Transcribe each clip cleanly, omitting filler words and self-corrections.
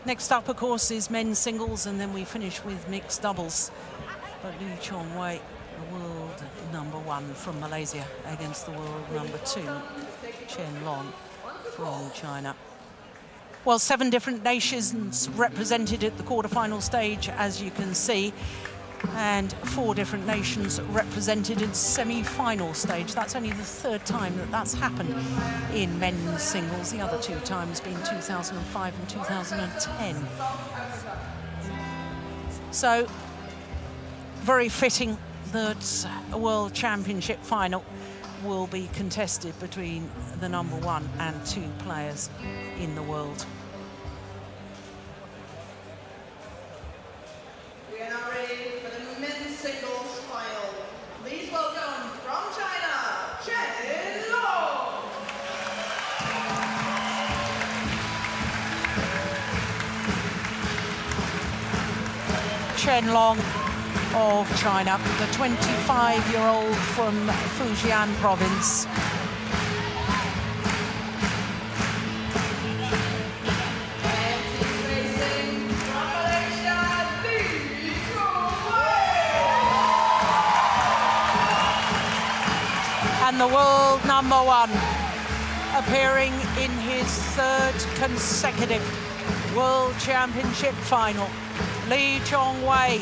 Next up, of course, is men's singles, and then we finish with mixed doubles. But Lee Chong-wei, the world #1 from Malaysia, against the world #2, Chen Long from China. Well, 7 different nations represented at the quarterfinal stage, as you can see, and 4 different nations represented in semi-final stage. That's only the 3rd time that that's happened in men's singles. The other 2 times being 2005 and 2010. So, very fitting that a World Championship final will be contested between the #1 and 2 players in the world. We are now ready for the men's singles final. Please welcome from China, Chen Long. Chen Long of China, the 25-year-old from Fujian province. And the world #1, appearing in his 3rd consecutive World Championship final, Lee Chong-wei.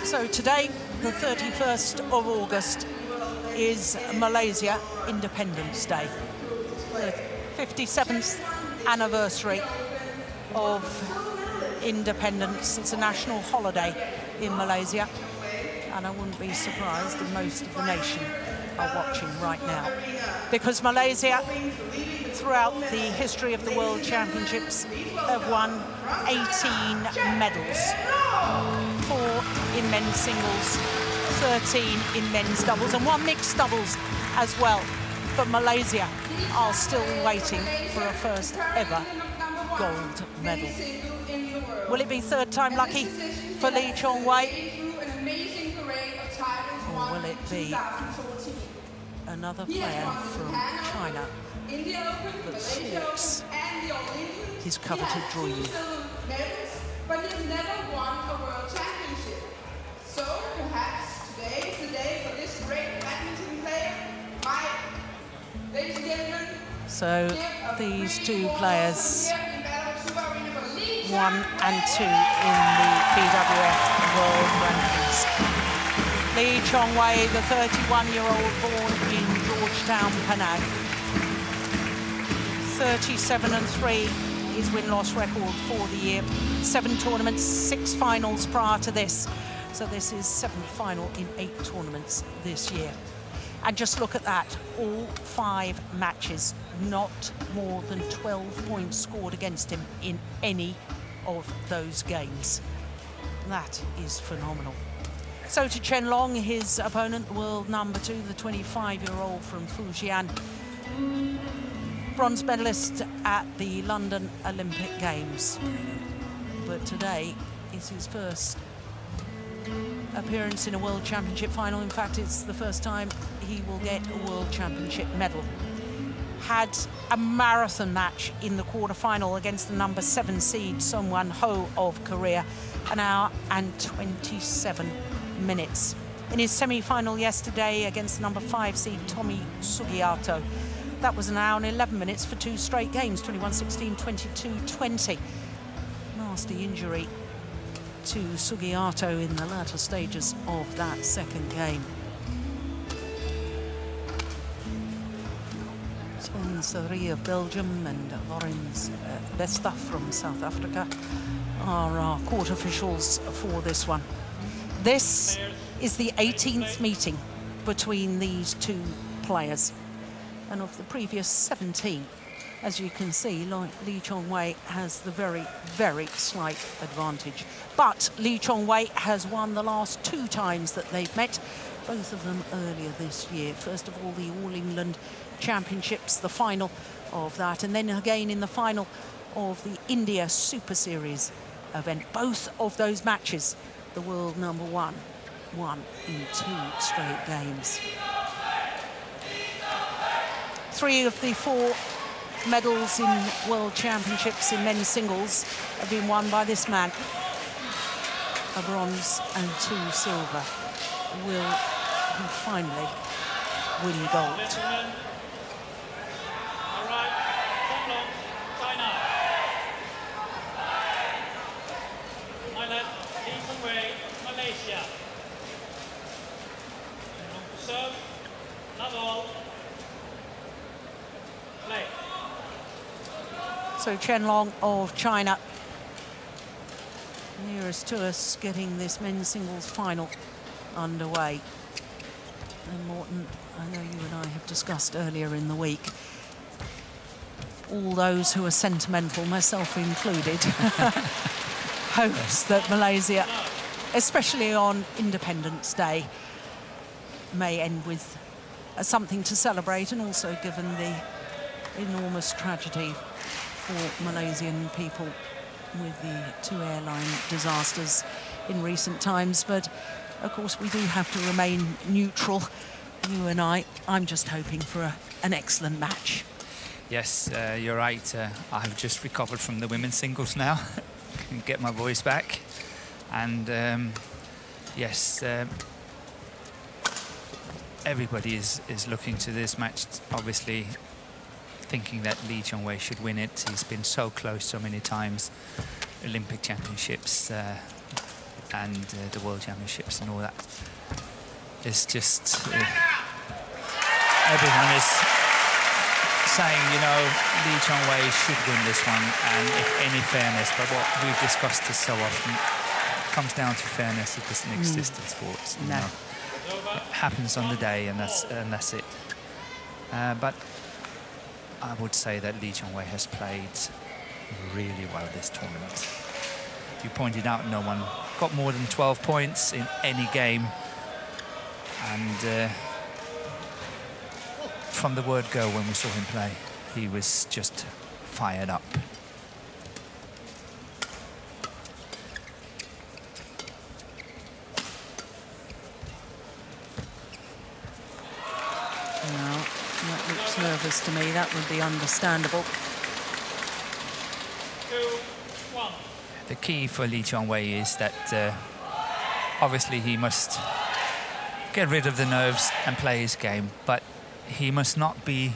So today, the 31st of August, is Malaysia Independence Day, the 57th anniversary of independence. It's a national holiday in Malaysia, and I wouldn't be surprised if most of the nation are watching right now, because Malaysia, throughout the history of the World Championships, have won 18 medals. 4 in men's singles, 13 in men's doubles, and 1 mixed doubles as well. But Malaysia are still waiting for a first ever gold medal. Will it be 3rd time lucky for Lee Chong-wei? Or will it be another player from China that stalks his coveted dream? But he's never won a world championship. So perhaps today is the day for this great badminton player. Ladies and gentlemen. So these 2 players, 1 and 2 in the BWF World Rankings. Lee Chong-wei, the 31-year-old, born in Georgetown, Penang. 37-3. His win-loss record for the year. 7 tournaments, 6 finals prior to this. So this is 7th final in 8 tournaments this year. And just look at that, all 5 matches, not more than 12 points scored against him in any of those games. That is phenomenal. So to Chen Long, his opponent, world #2, the 25-year-old from Fujian. Bronze medalist at the London Olympic Games. But today is his first appearance in a World Championship final. In fact, it's the first time he will get a World Championship medal. Had a marathon match in the quarterfinal against the #7 seed, Sung-won Ho of Korea, 1 hour and 27 minutes. In his semi-final yesterday against the #5 seed, Tomi Sugiyato, that was 1 hour and 11 minutes for 2 straight games, 21-16, 22-20. Nasty injury to Sugiyato in the latter stages of that 2nd game. Sven Sari of Belgium and Lorenz Vesta from South Africa are our court officials for this one. This is the 18th meeting between these 2 players. And of the previous 17, as you can see, Lee Chong-wei has the very, very slight advantage. But Lee Chong-wei has won the last 2 times that they've met. both of them earlier this year. First of all, the All England Championships, the final of that, and then again in the final of the India Super Series event. Both of those matches, the world number one won in 2 straight games. 3 of the 4 medals in World Championships in men's singles have been won by this man. A bronze and 2 silver. Will he finally win gold? So Chen Long of China, nearest to us, getting this men's singles final underway. And Morten, I know you and I have discussed earlier in the week, all those who are sentimental, myself included, hopes that Malaysia, especially on Independence Day, may end with something to celebrate, and also given the enormous tragedy for Malaysian people with the 2 airline disasters in recent times. But of course we do have to remain neutral, you and I'm just hoping for an excellent match. Yes, you're right. I've just recovered from the women's singles now. Can get my voice back. And yes, everybody is looking to this match, obviously thinking that Lee Chong-wei should win it. He's been so close so many times, Olympic Championships and the World Championships and all that. It's just everyone is saying, you know, Lee Chong-wei should win this one, and if any fairness, but what we've discussed this so often, comes down to fairness. It doesn't exist in sports. No. It happens on the day, and that's it. But I would say that Lee Chong-wei has played really well this tournament. You pointed out no one got more than 12 points in any game. And from the word go when we saw him play, he was just fired up. Well, that looks nervous to me. That would be understandable. 2-1. The key for Lee Chong-wei is that obviously he must get rid of the nerves and play his game, but he must not be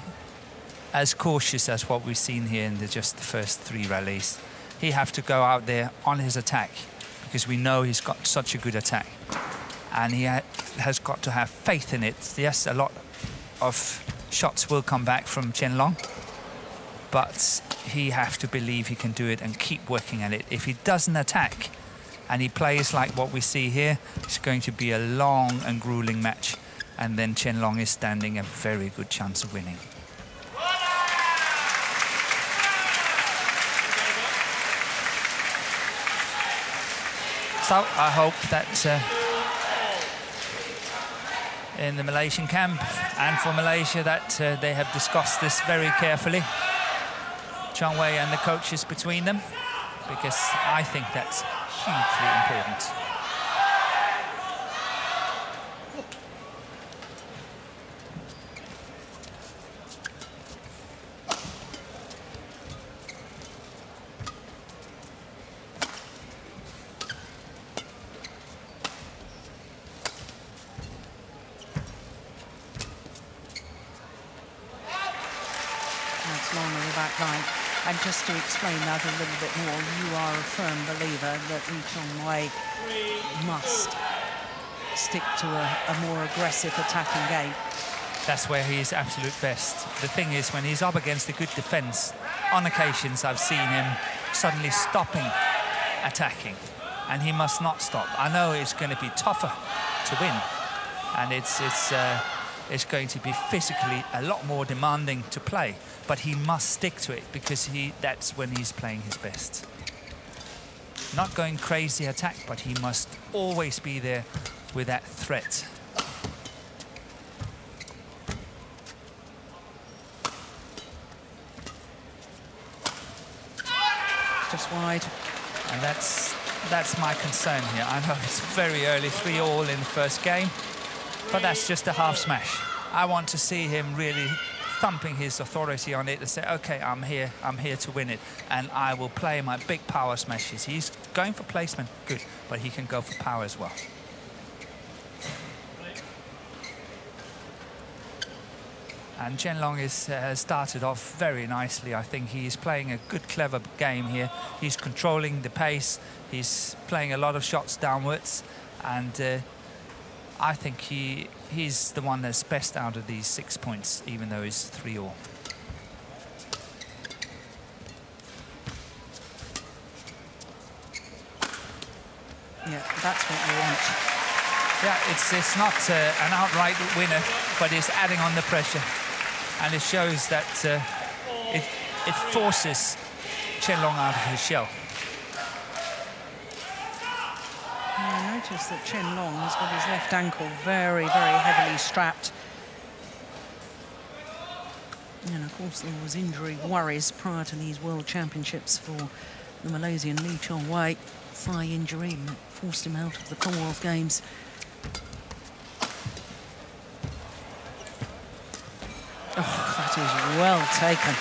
as cautious as what we've seen here in just the first 3 rallies. He have to go out there on his attack, because we know he's got such a good attack, and he has got to have faith in it. Yes, a lot of shots will come back from Chen Long, but he have to believe he can do it and keep working at it. If he doesn't attack and he plays like what we see here, it's going to be a long and grueling match, and then Chen Long is standing a very good chance of winning. So I hope that in the Malaysian camp and for Malaysia that they have discussed this very carefully, Chong-wei and the coaches between them, because I think that's hugely important. And just to explain that a little bit more, you are a firm believer that Lee Chong-wei must stick to a more aggressive attacking game. That's where he is absolute best. The thing is, when he's up against a good defence, on occasions I've seen him suddenly stopping attacking, and he must not stop. I know it's going to be tougher to win, and it's going to be physically a lot more demanding to play, but he must stick to it, because that's when he's playing his best. Not going crazy attack, but he must always be there with that threat. just wide. And that's my concern here. I know it's very early, 3-all in the first game, but that's just a half smash. I want to see him really thumping his authority on it and say, okay, I'm here to win it, and I will play my big power smashes. He's going for placement, good, but he can go for power as well. And Chen Long has started off very nicely. I think he's playing a good, clever game here. He's controlling the pace. He's playing a lot of shots downwards, and I think he's the one that's best out of these 6 points, even though it's 3-all. Yeah, that's what you want. Yeah, it's not an outright winner, but it's adding on the pressure. And it shows that it forces Chen Long out of his shell. I noticed that Chen Long has got his left ankle very, very heavily strapped. And of course there was injury worries prior to these World Championships for the Malaysian Lee Chong-wei. Thigh injury forced him out of the Commonwealth Games. Oh, that is well taken.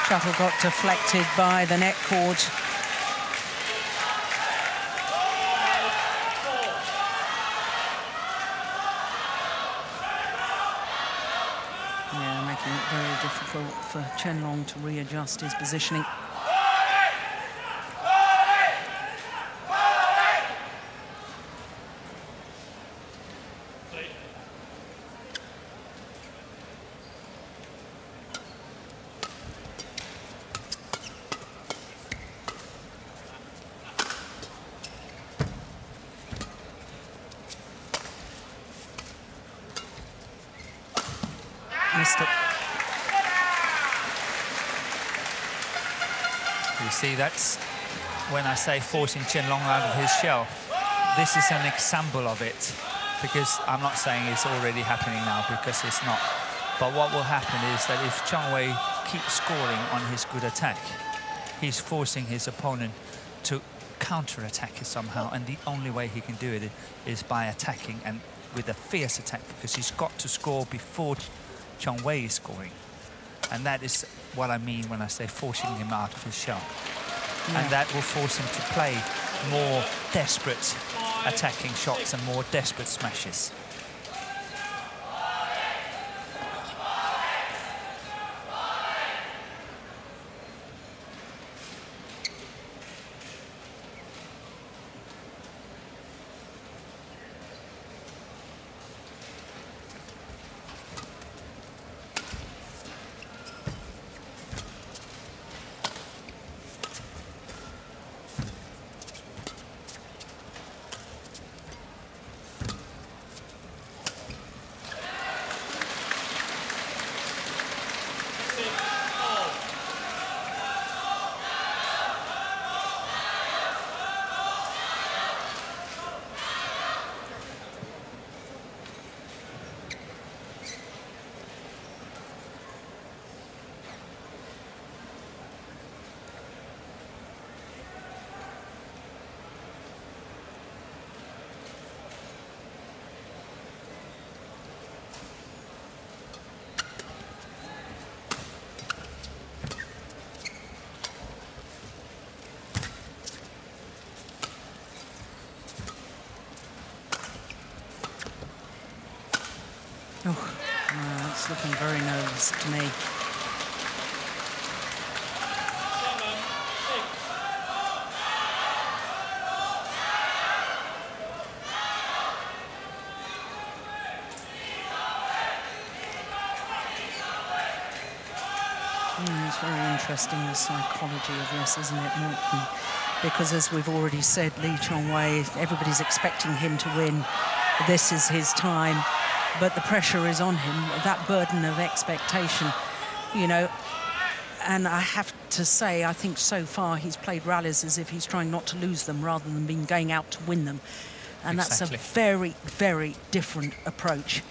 Shuttle got deflected by the net cord. Yeah, making it very difficult for Chen Long to readjust his positioning. Missed it. You see, that's when I say forcing Chen Long out of his shell. This is an example of it, because I'm not saying it's already happening now, because it's not. But what will happen is that if Chong-wei keeps scoring on his good attack, he's forcing his opponent to counter-attack it somehow, and the only way he can do it is by attacking, and with a fierce attack, because he's got to score before Chong-wei is scoring. And that is what I mean when I say forcing him out of his shell. Yeah. And that will force him to play more desperate attacking shots and more desperate smashes. Oh, it's looking very nervous to me. It's very interesting, the psychology of this, isn't it, Morton? Because as we've already said, Lee Chong-wei, everybody's expecting him to win. This is his time, but the pressure is on him, that burden of expectation, you know. And I have to say, I think so far he's played rallies as if he's trying not to lose them rather than being going out to win them. And Exactly. That's a very, very different approach.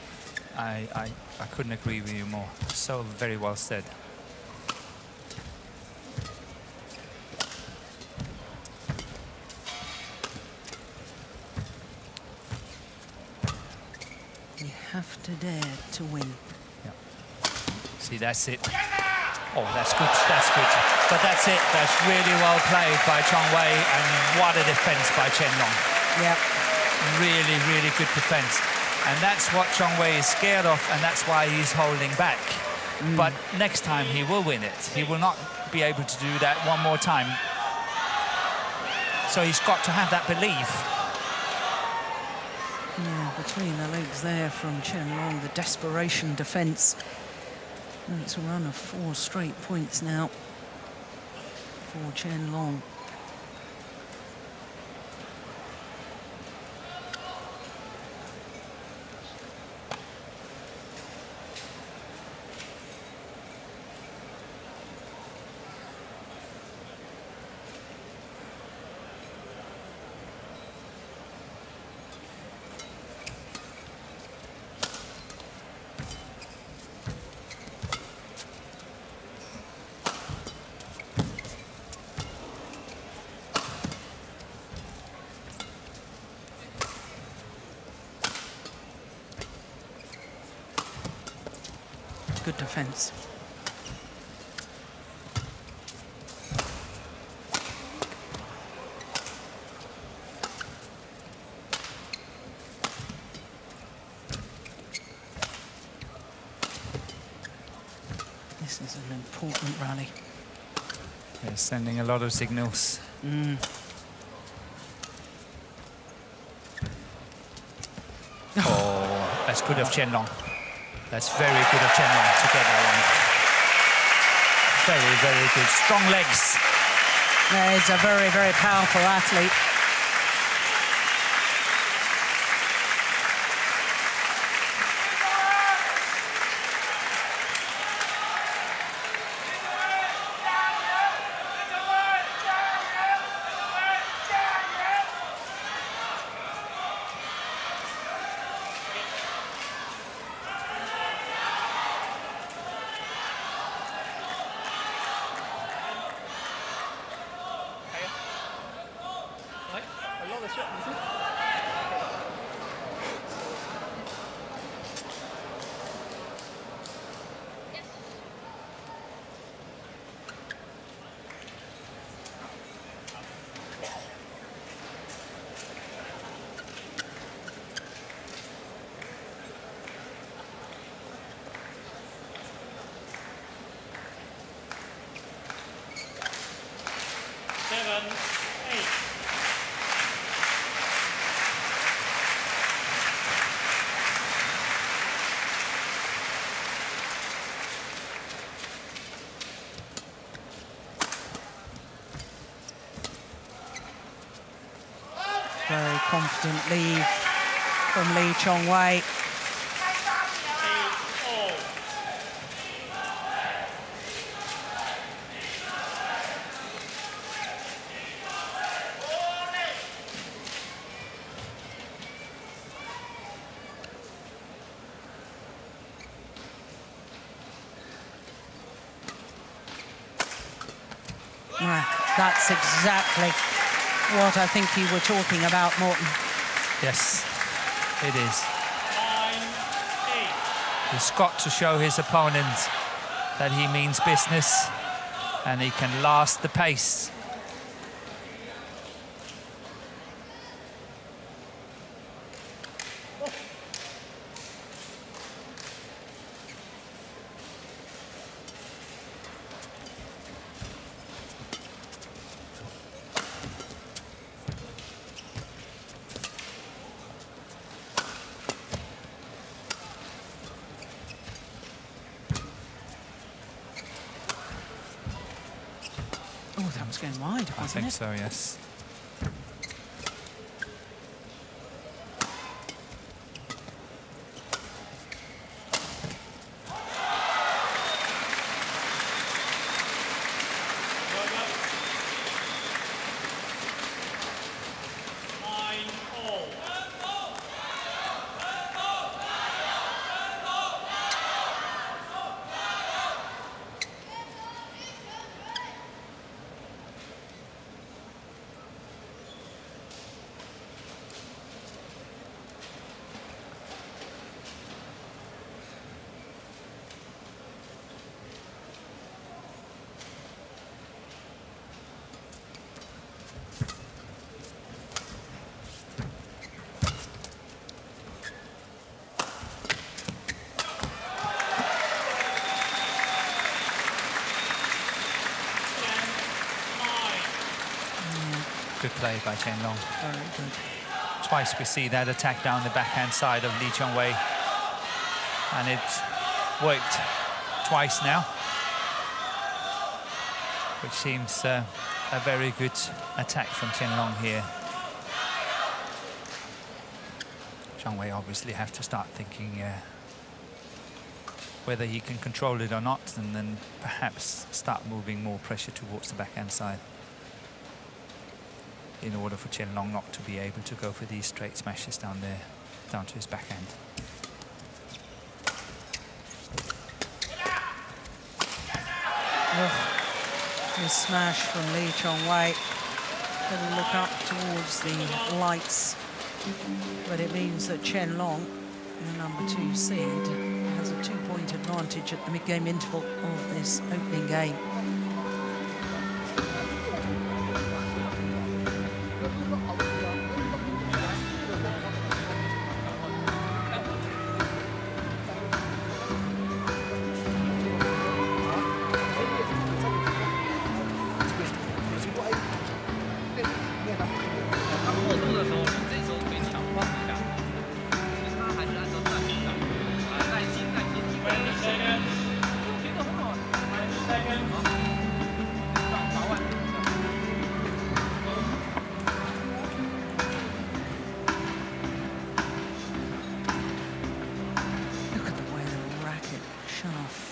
I couldn't agree with you more. So very well said. You have to dare to win. Yeah. See, that's it. Oh, that's good, that's good. But that's it, that's really well played by Chong-wei, and what a defense by Chen Long. Yeah. Really, really good defense. And that's what Chong-wei is scared of, and that's why he's holding back. But next time he will win it. He will not be able to do that one more time. So he's got to have that belief. Yeah, between the legs there from Chen Long, the desperation defense. And it's a run of 4 straight points now for Chen Long. Good defense. This is an important rally. They're sending a lot of signals. Oh, that's good of Chen Long. That's very good of Chen Long to get that one. Very, very good. Strong legs. Yeah, he's a very, very powerful athlete. Very confident lead from Lee Chong-wei. That's exactly what I think you were talking about, Morton. Yes, it is. He's got to show his opponent that he means business and he can last the pace. was going wide, wasn't I think it? so, yes. Good play by Chen Long. Very good. Twice we see that attack down the backhand side of Lee Chong-wei. And it's worked twice now, which seems a very good attack from Chen Long here. Chong-wei obviously have to start thinking whether he can control it or not, and then perhaps start moving more pressure towards the backhand side in order for Chen Long not to be able to go for these straight smashes down there, down to his backhand. The smash from Lee Chong-wei. Going to look up towards the lights, but it means that Chen Long, the number 2 seed, has a 2-point advantage at the mid-game interval of this opening game.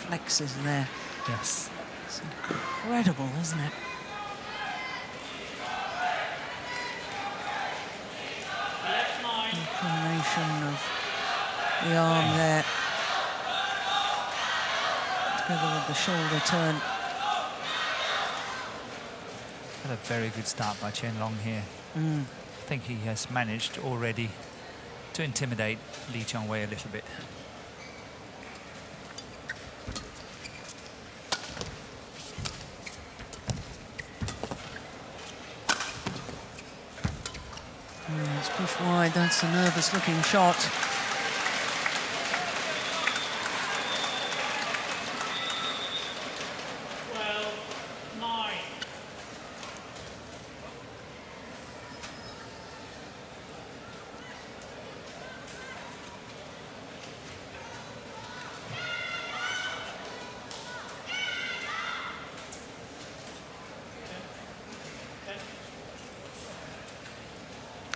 Flexes there. Yes. It's incredible, isn't it? The combination of the arm there, together with the shoulder turn. Had a very good start by Chen Long here. I think he has managed already to intimidate Lee Chong-wei a little bit. It's pushed wide. That's a nervous-looking shot.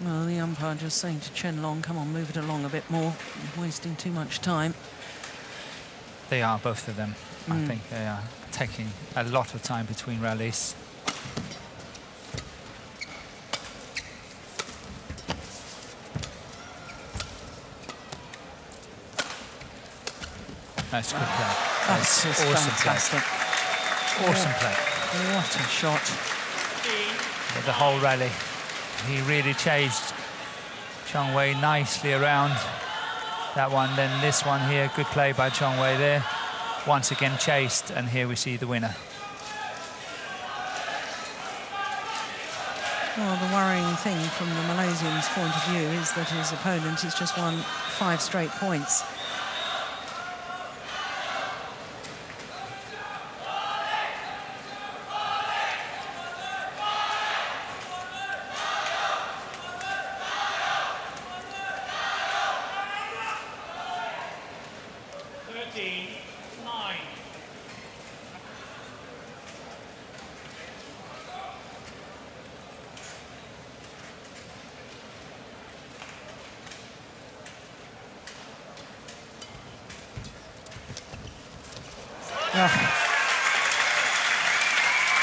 Well, the umpire just saying to Chen Long, come on, move it along a bit more. You're wasting too much time. They are, both of them. I think they are taking a lot of time between rallies. That's good play. That's just awesome fantastic. Play. Awesome play. What a shot. But the whole rally, he really chased Chong-wei nicely around that one. Then this one here, good play by Chong-wei there. Once again chased, and here we see the winner. Well, the worrying thing from the Malaysian's point of view is that his opponent has just won 5 straight points.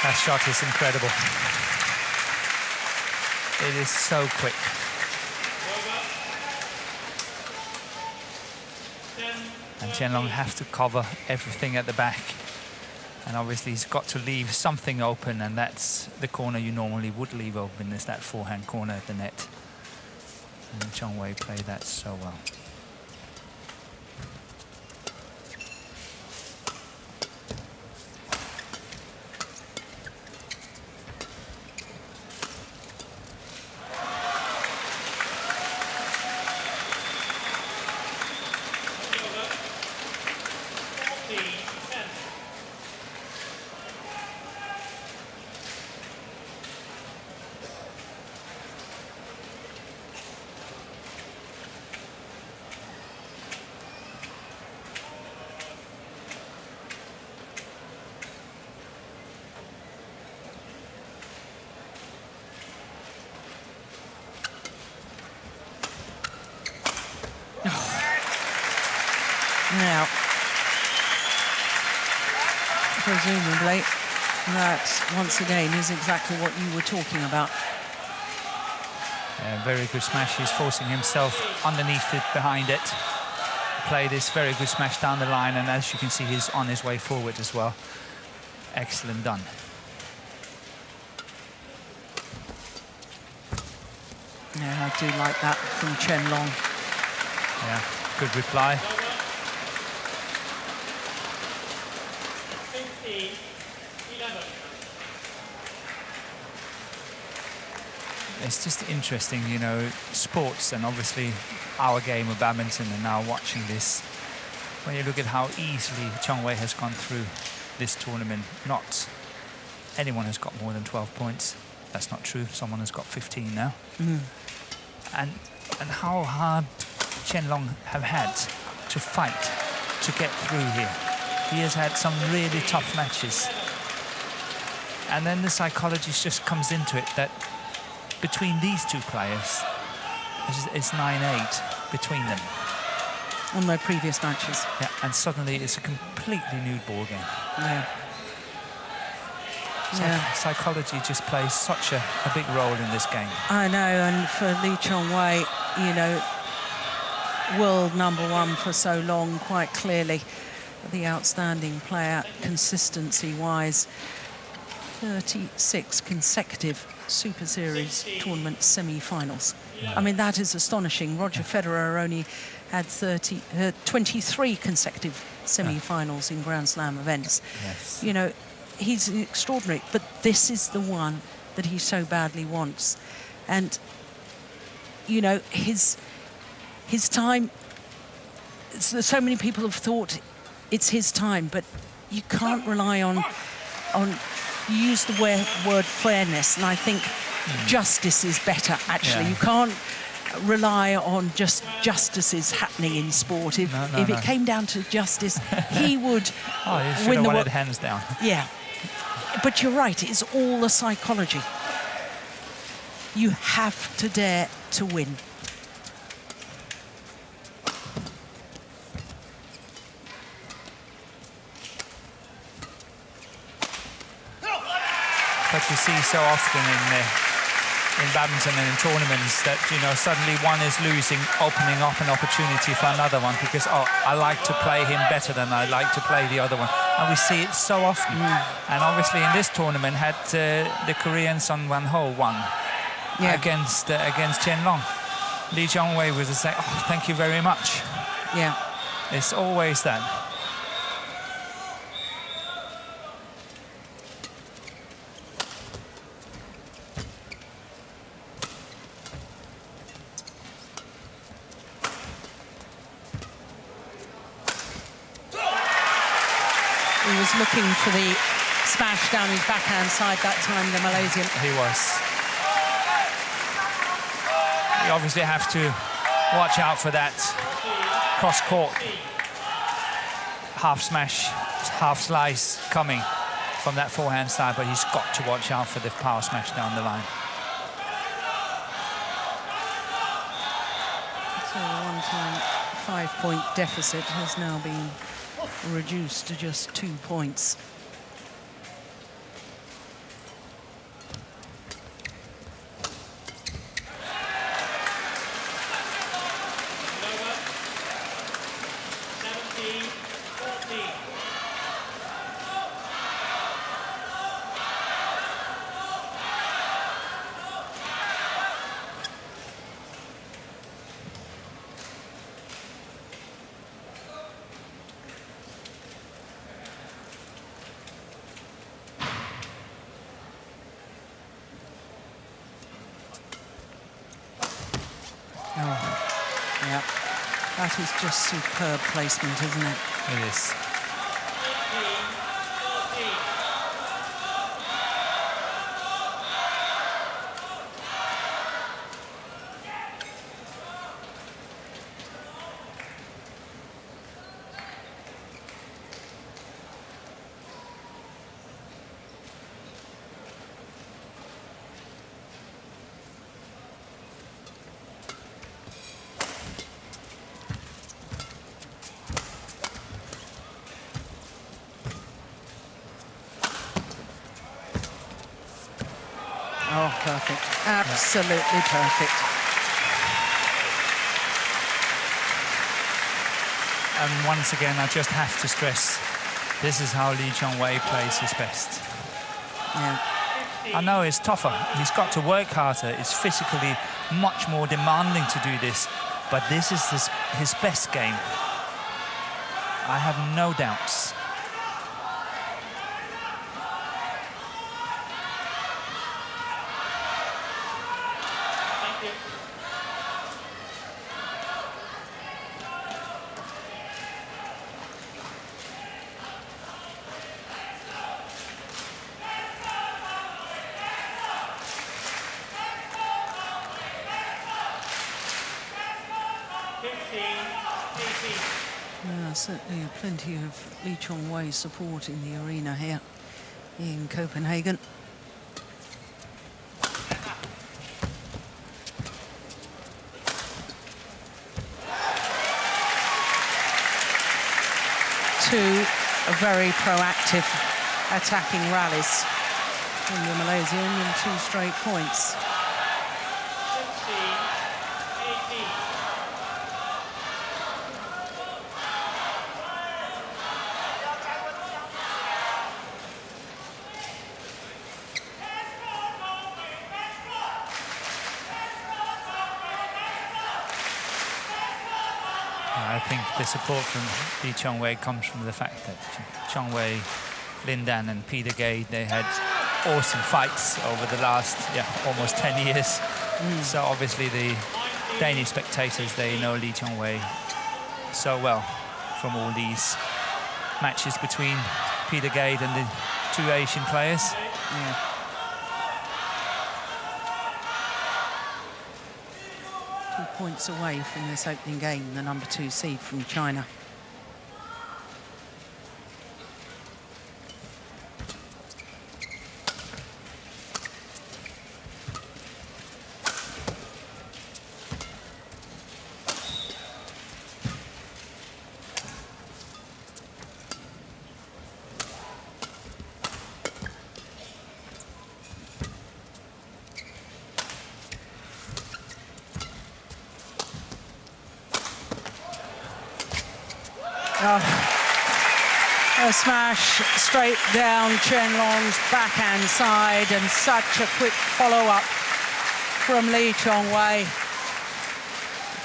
That shot is incredible. It is so quick. And Chen Long have to cover everything at the back. And obviously he's got to leave something open, and that's the corner you normally would leave open, is that forehand corner at the net. And Chong Wei played that so well. Now, presumably, that once again is exactly what you were talking about. Yeah, very good smash. He's forcing himself underneath it, behind it. Play this very good smash down the line, and as you can see, he's on his way forward as well. Excellent done. Yeah, I do like that from Chen Long. Yeah, good reply. It's just interesting, you know, sports and obviously our game of badminton, and now watching this. When you look at how easily Chong Wei has gone through this tournament, not anyone has got more than 12 points. That's not true. Someone has got 15 now. And how hard Chen Long have had to fight to get through here. He has had some really tough matches. And then the psychologist just comes into it that between these two players, it's 9-8 between them. On their previous matches. Yeah, and suddenly it's a completely new ball game. Yeah. Psychology just plays such a big role in this game. I know, and for Lee Chong Wei, you know, world #1 for so long, quite clearly the outstanding player, consistency-wise. 36 consecutive Super Series tournament semi-finals. I mean, that is astonishing. Roger Federer only had 23 consecutive semi-finals in Grand Slam events. Yes. You know, he's extraordinary, but this is the one that he so badly wants. And, you know, his time, so many people have thought it's his time, but you can't rely on you use the word fairness, and I think justice is better, actually. Yeah. You can't rely on just justices happening in sport. If it came down to justice, he would he win the world. Hands down. Yeah. But you're right, it's all the psychology. You have to dare to win. But you see so often in badminton and in tournaments that, you know, suddenly one is losing, opening up an opportunity for another one because, oh, I like to play him better than I like to play the other one. And we see it so often. And obviously in this tournament had the Korean Sun Wan-ho won against Chen Long. Lee Chong Wei was saying, oh, thank you very much. Yeah. It's always that. He was looking for the smash down his backhand side that time, the Malaysian. He was. You obviously have to watch out for that cross-court half smash, half slice coming from that forehand side, but he's got to watch out for the power smash down the line. So a one-time 5-point deficit has now been reduced to just 2 points. Yeah, that is just superb placement, isn't it? It is. Oh, perfect. Absolutely perfect. And once again, I just have to stress, this is how Lee Chong-wei plays his best. Yeah. I know it's tougher. He's got to work harder. It's physically much more demanding to do this. But this is his best game. I have no doubts. Certainly plenty of Lee Chong-wei support in the arena here in Copenhagen. Two very proactive attacking rallies from the Malaysian and 2 straight points. I think the support from Lee Chong-wei comes from the fact that Chong-wei, Lin Dan and Peter Gay, they had awesome fights over the last almost 10 years. So obviously the Danish spectators, they know Lee Chong-wei so well from all these matches between Peter Gay and the 2 Asian players. Yeah. 2 points away from this opening game, the number 2 seed from China. A smash straight down Chen Long's backhand side, and such a quick follow-up from Lee Chong-wei.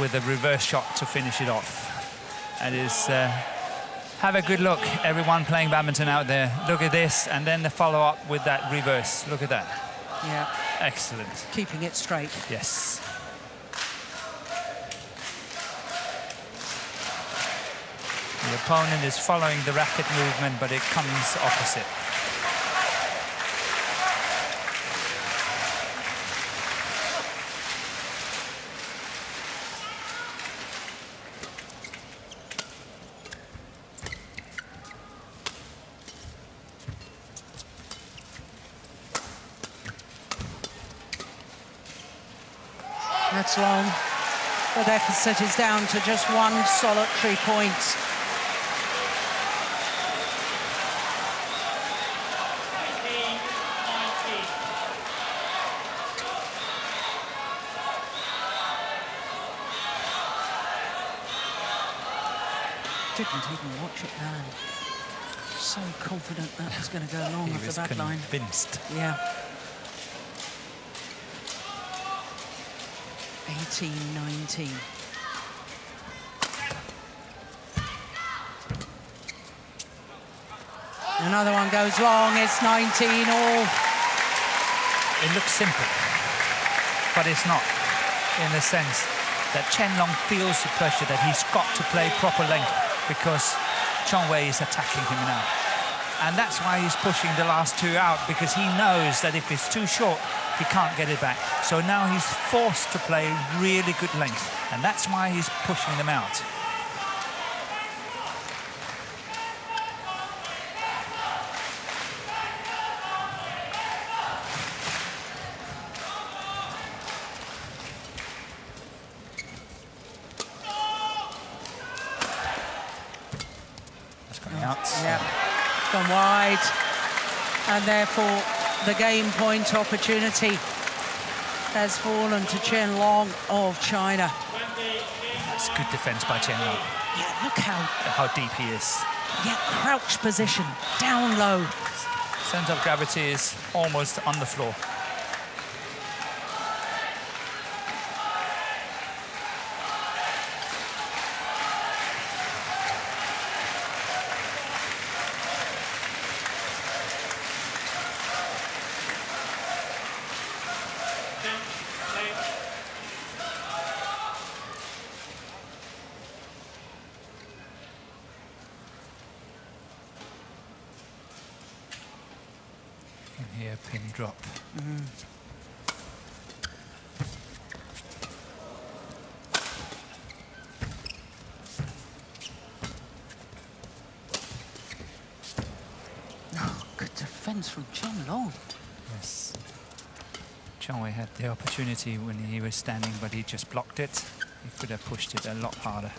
With a reverse shot to finish it off. And is have a good look, everyone playing badminton out there. Look at this, and then the follow-up with that reverse. Look at that. Yeah. Excellent. Keeping it straight. Yes. The opponent is following the racket movement, but it comes opposite. That's long. The deficit is down to just 1 solitary point. Didn't even watch it land. So confident that was going to go long off the back line. Convinced. Yeah. 18-19. Another one goes long. It's 19 all. It looks simple, but it's not, in the sense that Chen Long feels the pressure that he's got to play proper length because Chong Wei is attacking him now. And that's why he's pushing the last two out, because he knows that if it's too short, he can't get it back. So now he's forced to play really good length, and that's why he's pushing them out. Yeah, gone wide, and therefore the game point opportunity has fallen to Chen Long of China. That's good defense by Chen Long. Yeah, look how deep he is. Yeah, crouch position, down low. Center of gravity is almost on the floor. Here, pin drop. Oh, good defense from Chen Long. Yes. Chong Wei had the opportunity when he was standing, but he just blocked it. He could have pushed it a lot harder.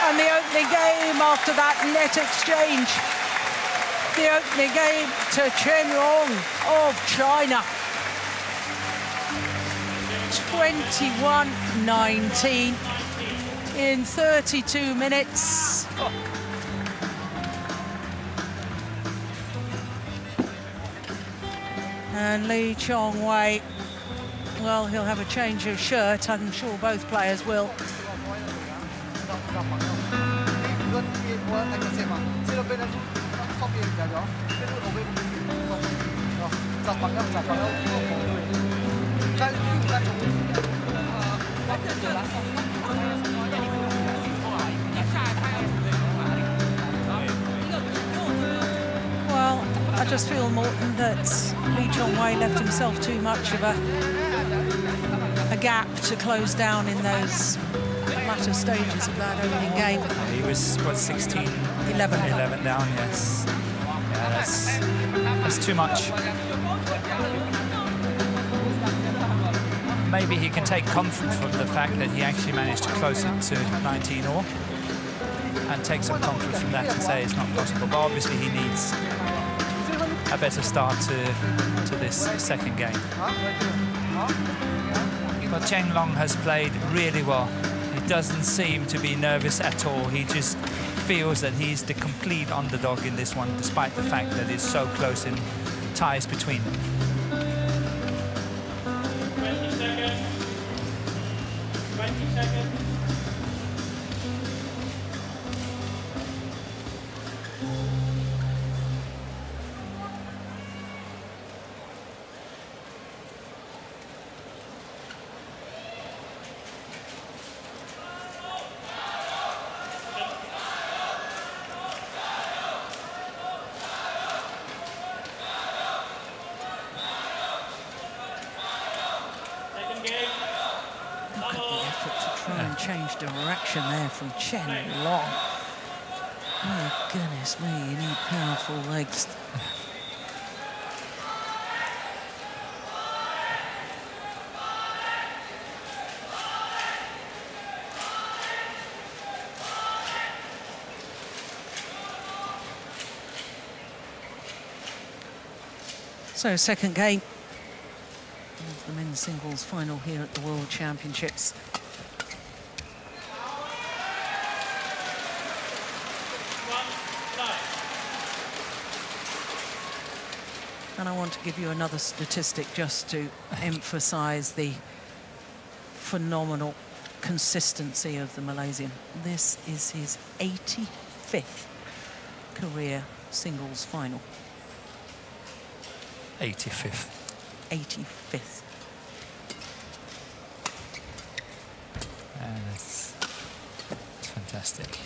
And the opening game after that net exchange. The opening game to Chen Long of China. 21-19 in 32 minutes. And Lee Chong Wei, well, he'll have a change of shirt. I'm sure both players will. Well, I just feel, Morton, that Lee Chong Wei left himself too much of a gap to close down in those latter stages of that opening game. He was, what, 16? 11. 11 down, yes. Yeah, that's too much. Maybe he can take comfort from the fact that he actually managed to close it to 19 all and take some comfort from that and say it's not possible. But obviously he needs a better start to this second game. But Chen Long has played really well. He doesn't seem to be nervous at all. He just feels that he's the complete underdog in this one, despite the fact that it's so close in ties between them. 20 seconds. 20 seconds. Look at the effort to try and change direction there from Chen Long. Oh, goodness me, you need powerful legs. So, second game of the men's singles final here at the World Championships. And I want to give you another statistic just to emphasize the phenomenal consistency of the Malaysian. This is his 85th career singles final. 85th. 85th. It's fantastic.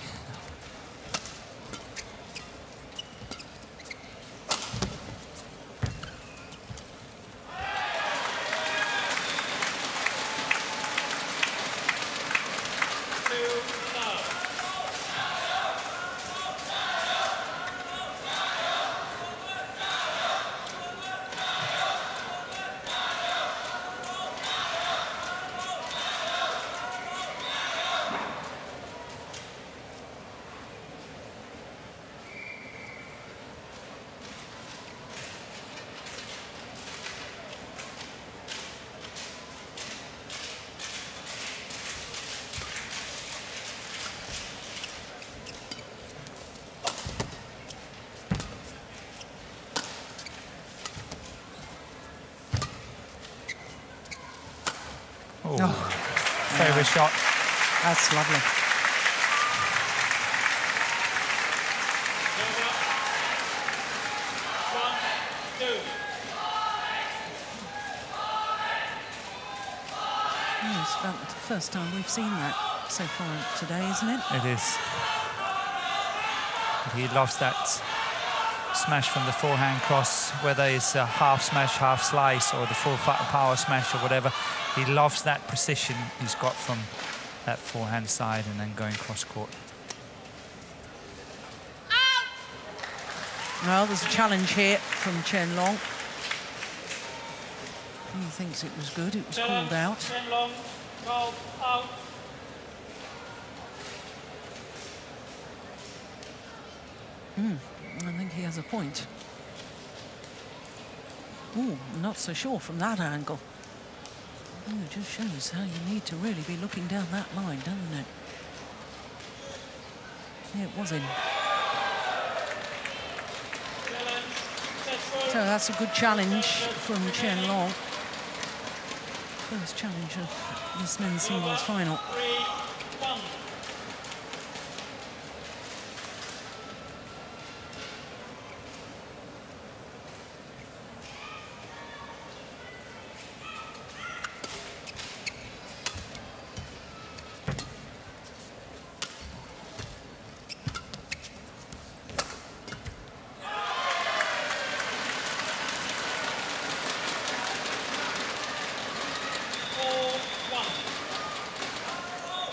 Favorite shot. That's lovely. It's about the first time we've seen that so far today, isn't it? It is. He loves that smash from the forehand cross, whether it's a half smash, half slice, or the full power smash or whatever. He loves that precision he's got from that forehand side and then going cross court. Well, there's a challenge here from Chen Long. He thinks it was good. It was called out. Chen Long, called out. I think he has a point. Ooh, not so sure from that angle. Oh, it just shows how you need to really be looking down that line, doesn't it? Yeah, it was in. So that's a good challenge from Chen Long. First challenge of this men's singles final. 3-1.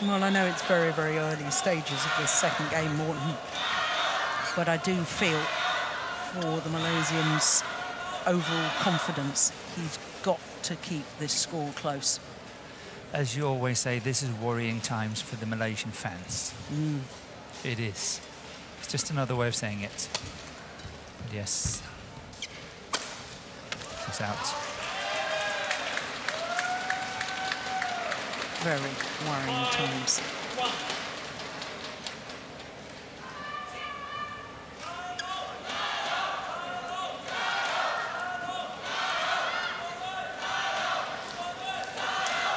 Well, I know it's very, very early stages of this second game, Morton, but I do feel for the Malaysians' overall confidence, he's got to keep this score close. As you always say, this is worrying times for the Malaysian fans. It is. It's just another way of saying it. But yes, he's out. Very worrying times.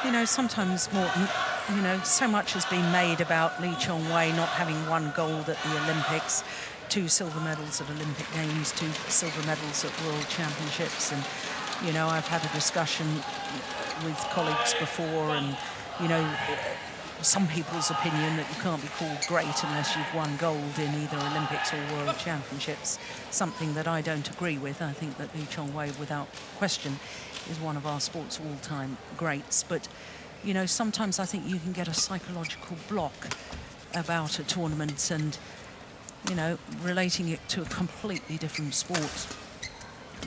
You know, sometimes, Morton, you know, so much has been made about Lee Chong-wei not having won gold at the Olympics, 2 silver medals at Olympic Games, 2 silver medals at World Championships. And, you know, I've had a discussion with colleagues before, and you know, some people's opinion that you can't be called great unless you've won gold in either Olympics or World Championships, something that I don't agree with. I think that Lee Chong-wei, without question, is one of our sport's all-time greats. But, you know, sometimes I think you can get a psychological block about a tournament and, you know, relating it to a completely different sport.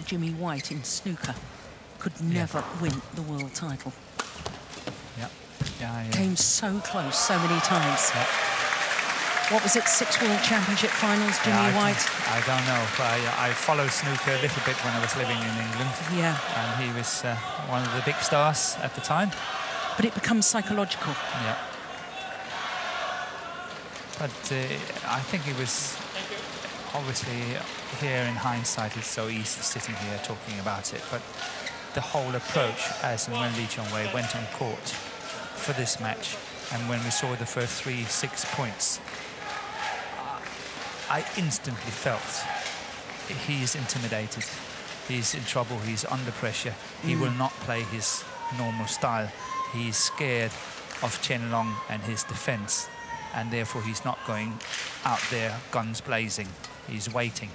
Jimmy White in snooker could never win the world title. Came so close so many times. What was it, 6 World Championship finals, Jimmy White? I don't know. I followed snooker a little bit when I was living in England. Yeah. And he was one of the big stars at the time. But it becomes psychological. Yeah. But I think he was obviously, here in hindsight, it's so easy sitting here talking about it, but the whole approach as and when Lee Chong-wei went on court for this match, and when we saw the first 3-6 points, I instantly felt he's intimidated, he's in trouble, he's under pressure, he will not play his normal style, he's scared of Chen Long and his defense, and therefore he's not going out there guns blazing, he's waiting.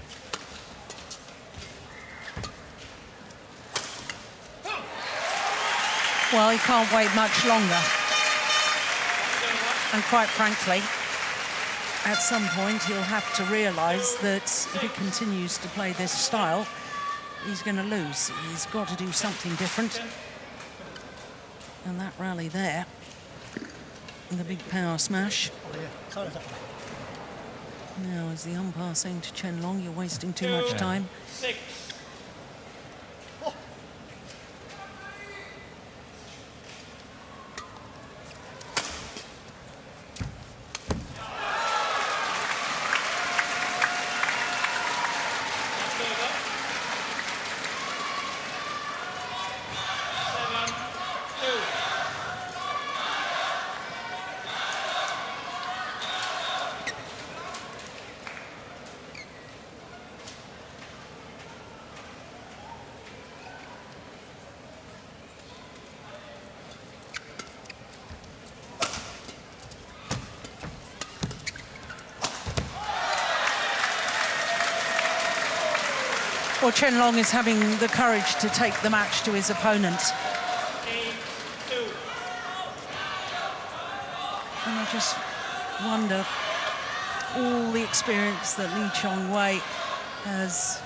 Well, he can't wait much longer. And quite frankly, at some point he'll have to realise that if he continues to play this style, he's going to lose. He's got to do something different. And that rally there, the big power smash. Now, as the umpire saying to Chen Long, you're wasting too much time. 6. Well, Chen Long is having the courage to take the match to his opponent. 8-2. And I just wonder, all the experience that Lee Chong-wei has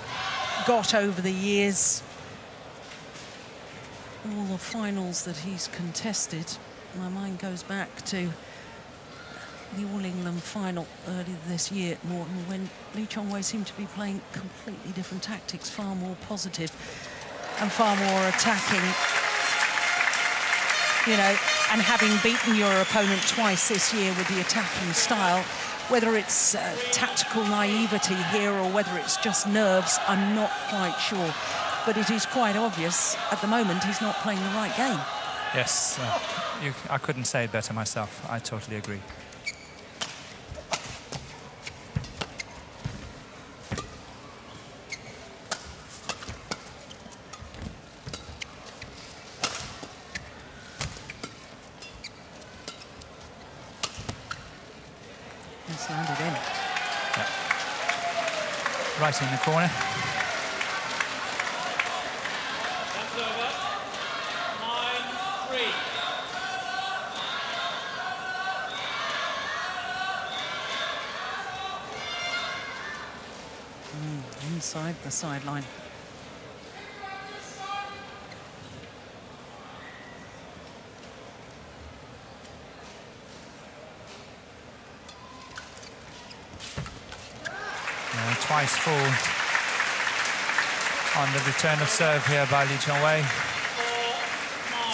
got over the years, all the finals that he's contested, my mind goes back to the All England final earlier this year at Morton, when Lee Chong-wei seemed to be playing completely different tactics, far more positive and far more attacking, you know, and having beaten your opponent twice this year with the attacking style, whether it's tactical naivety here or whether it's just nerves, I'm not quite sure. But it is quite obvious at the moment he's not playing the right game. Yes, I couldn't say it better myself. I totally agree. It's landed in. Yeah. Right in the corner. That's over. 9-3. Inside the sideline. Twice full on the return of serve here by Lee Chong-wei.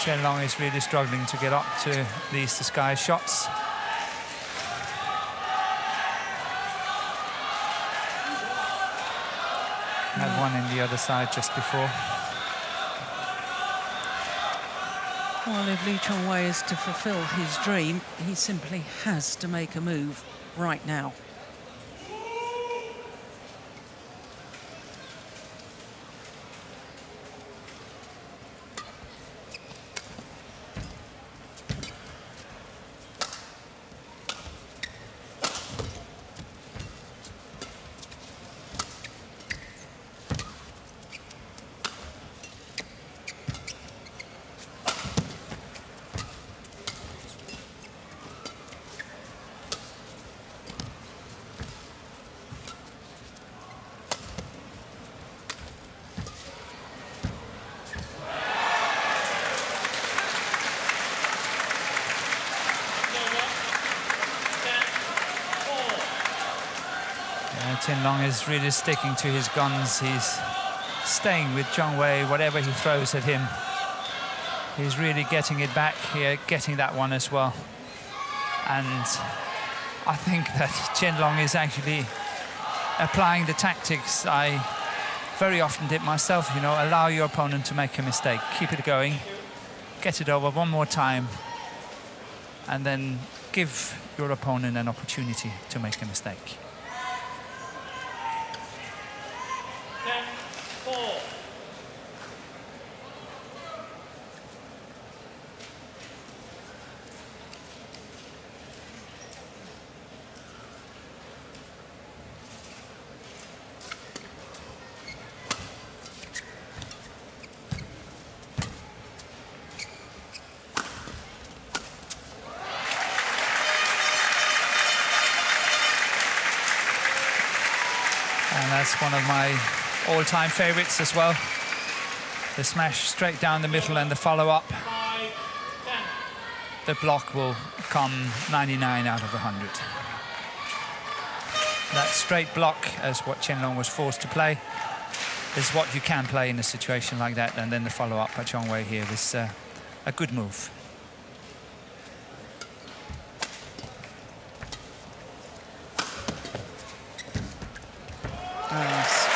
Chen Long is really struggling to get up to these disguised shots. Had one in the other side just before. Well, if Lee Chong-wei is to fulfill his dream, he simply has to make a move right now. Chen Long is really sticking to his guns. He's staying with Chong-wei, whatever he throws at him. He's really getting it back here, getting that one as well. And I think that Chen Long is actually applying the tactics I very often did myself, you know, allow your opponent to make a mistake, keep it going, get it over one more time, and then give your opponent an opportunity to make a mistake. 10-4. And that's one of my all-time favorites as well. The smash straight down the middle and the follow-up. 5-10. The block will come 99 out of 100. That straight block, as what Chen Long was forced to play, is what you can play in a situation like that. And then the follow-up by Chong Wei here was a good move. Nice.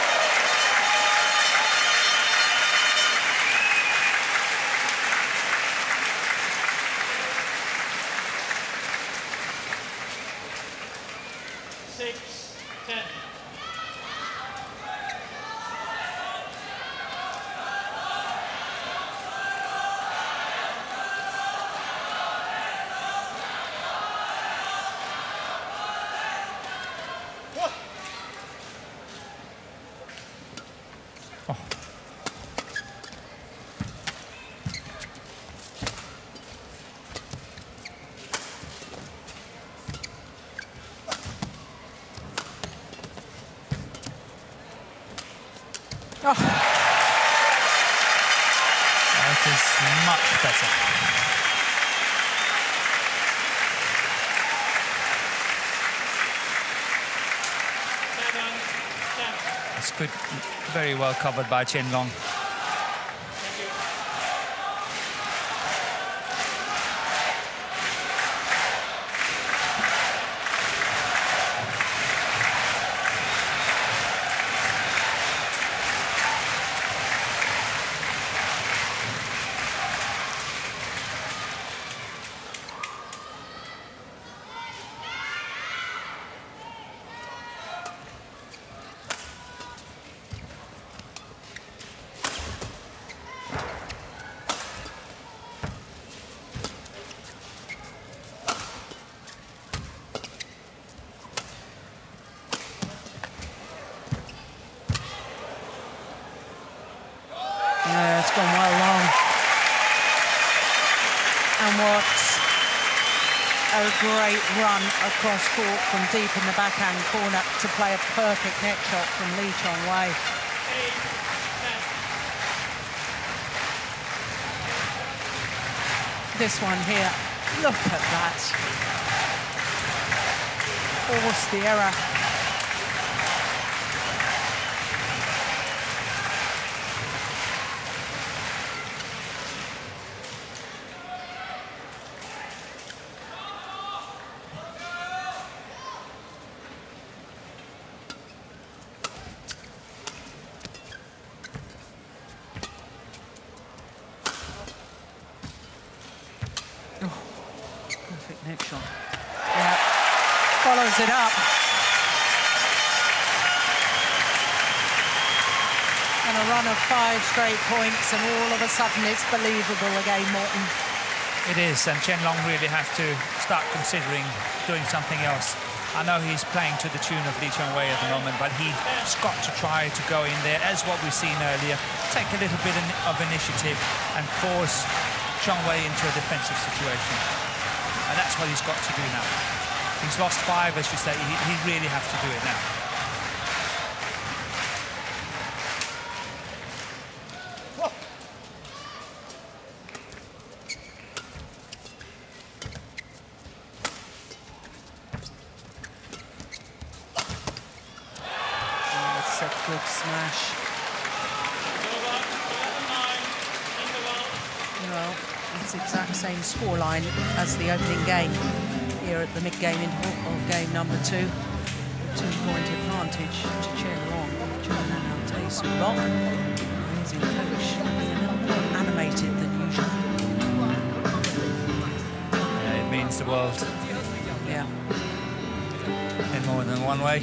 Oh. That is much better. It's good, very well covered by Chen Long. Yeah, it's gone well long. And what a great run across court from deep in the backhand corner to play a perfect net shot from Lee Chong Wei. This one here, look at that. Force the error. Perfect net shot. Yeah, follows it up. And a run of 5 straight points, and all of a sudden it's believable again, Morten. It is, and Chen Long really has to start considering doing something else. I know he's playing to the tune of Lee Chong Wei at the moment, but he's got to try to go in there, as what we've seen earlier, take a little bit of initiative and force Chong Wei into a defensive situation. And that's what he's got to do now. He's lost 5, as you say. He really has to do it now. That's a good smash. Well, it's the exact same scoreline as the opening game here at the mid-game interval of game number 2. 2-point advantage to Chen Long. Chen Long, amazing coach, being a little more animated than usual. Yeah, it means the world Yeah. in more than one way.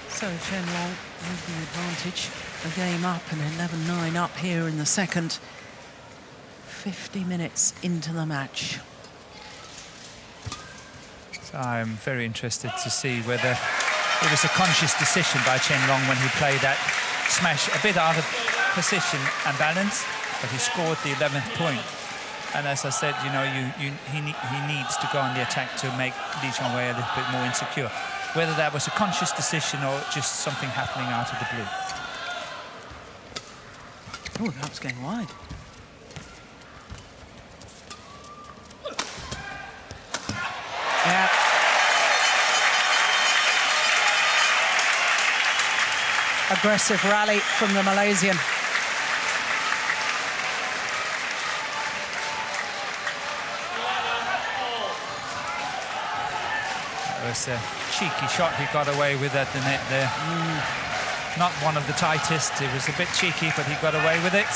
So Chen Long with the advantage. A game up and 11-9 up here in the second. 50 minutes into the match. So I'm very interested to see whether it was a conscious decision by Chen Long when he played that smash a bit out of position and balance, but he scored the 11th point. And as I said, you know, he needs to go on the attack to make Lee Chong-wei a little bit more insecure. Whether that was a conscious decision or just something happening out of the blue. Oh, that was going wide. Yeah. Aggressive rally from the Malaysian. That was a cheeky shot he got away with at the net there. Not one of the tightest. It was a bit cheeky, but he got away with it.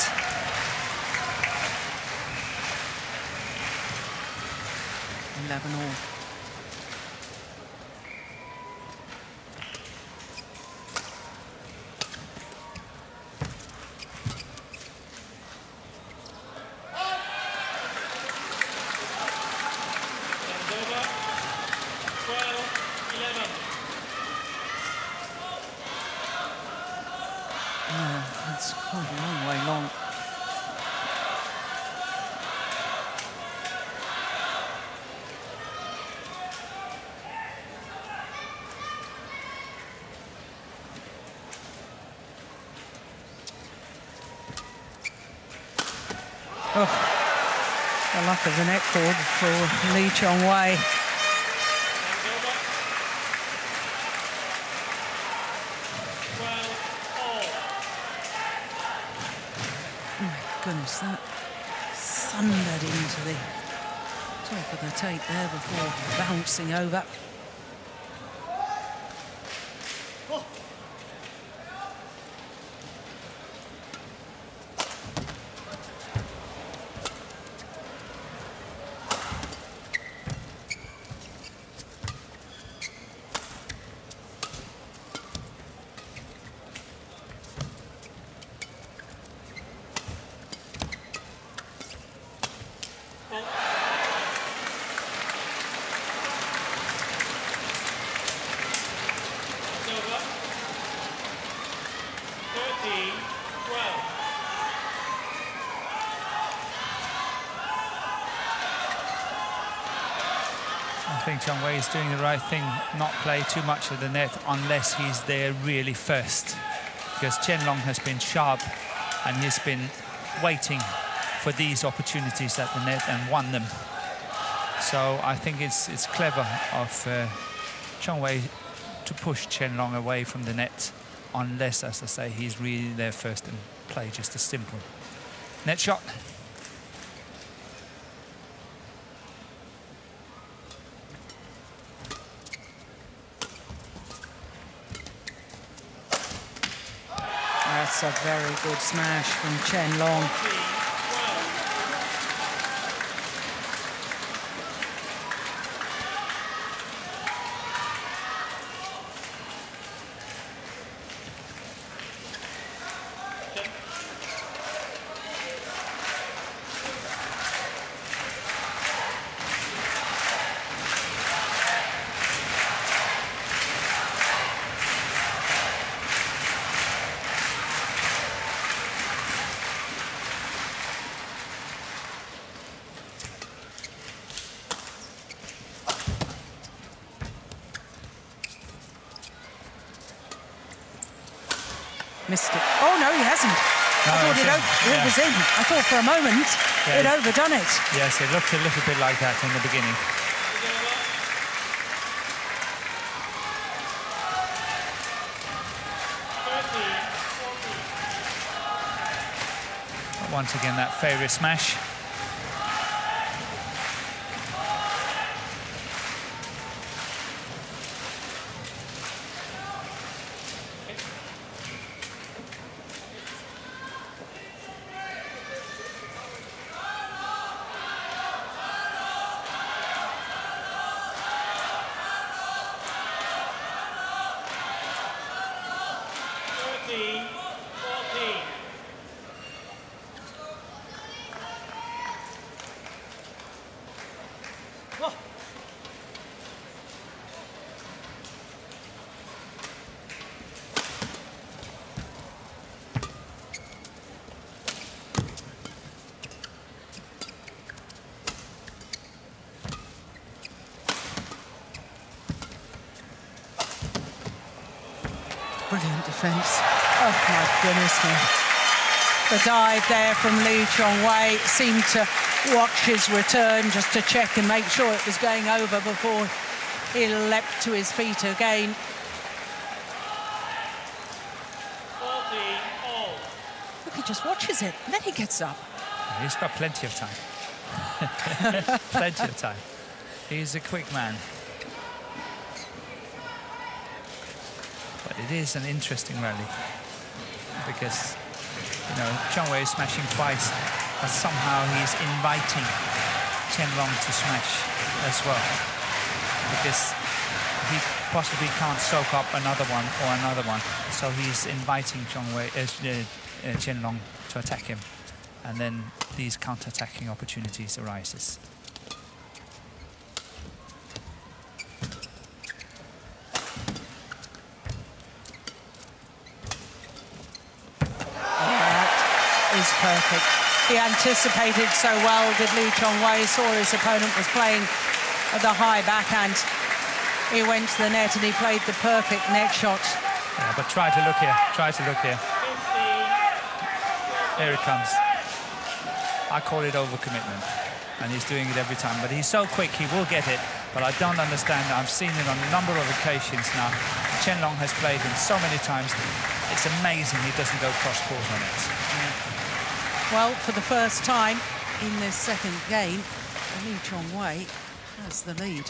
All. That's quite a long way long. Oh, the luck of the net cord for Lee Chong-wei. Goodness, that thundered into the top of the tape there before bouncing over. I think Chong-wei is doing the right thing, not play too much of the net unless he's there really first. Because Chen Long has been sharp and he's been waiting for these opportunities at the net and won them. So I think it's clever of Chong-wei to push Chen Long away from the net unless, as I say, he's really there first and play just a simple net shot. That's a very good smash from Chen Long. Missed it. Oh, no, he hasn't. No, I thought it was in. I thought for a moment Yeah, it overdone it. Yes, it looked a little bit like that in the beginning. But once again, that failure smash. Brilliant defence. Oh, my goodness me. The dive there from Lee Chong-wei seemed to watch his return just to check and make sure it was going over before he leapt to his feet again. 14 all. Look, he just watches it, and then he gets up. He's got plenty of time. Plenty of time. He's a quick man. But it is an interesting rally because, you know, Chong-wei is smashing twice, but somehow he's inviting Chen Long to smash as well, because he possibly can't soak up another one or another one. So he's inviting Chen Long to attack him, and then these counter-attacking opportunities arises. Is perfect. He anticipated so well, did Lee Chong-wei, saw his opponent was playing the high backhand. He went to the net and he played the perfect net shot. Yeah, but try to look here, try to look here. Here it comes. I call it overcommitment, and he's doing it every time. But he's so quick, he will get it, but I don't understand. I've seen it on a number of occasions now. Chen Long has played him so many times. It's amazing he doesn't go cross-court on it. Well, for the first time in this second game, Lee Chong-wei has the lead.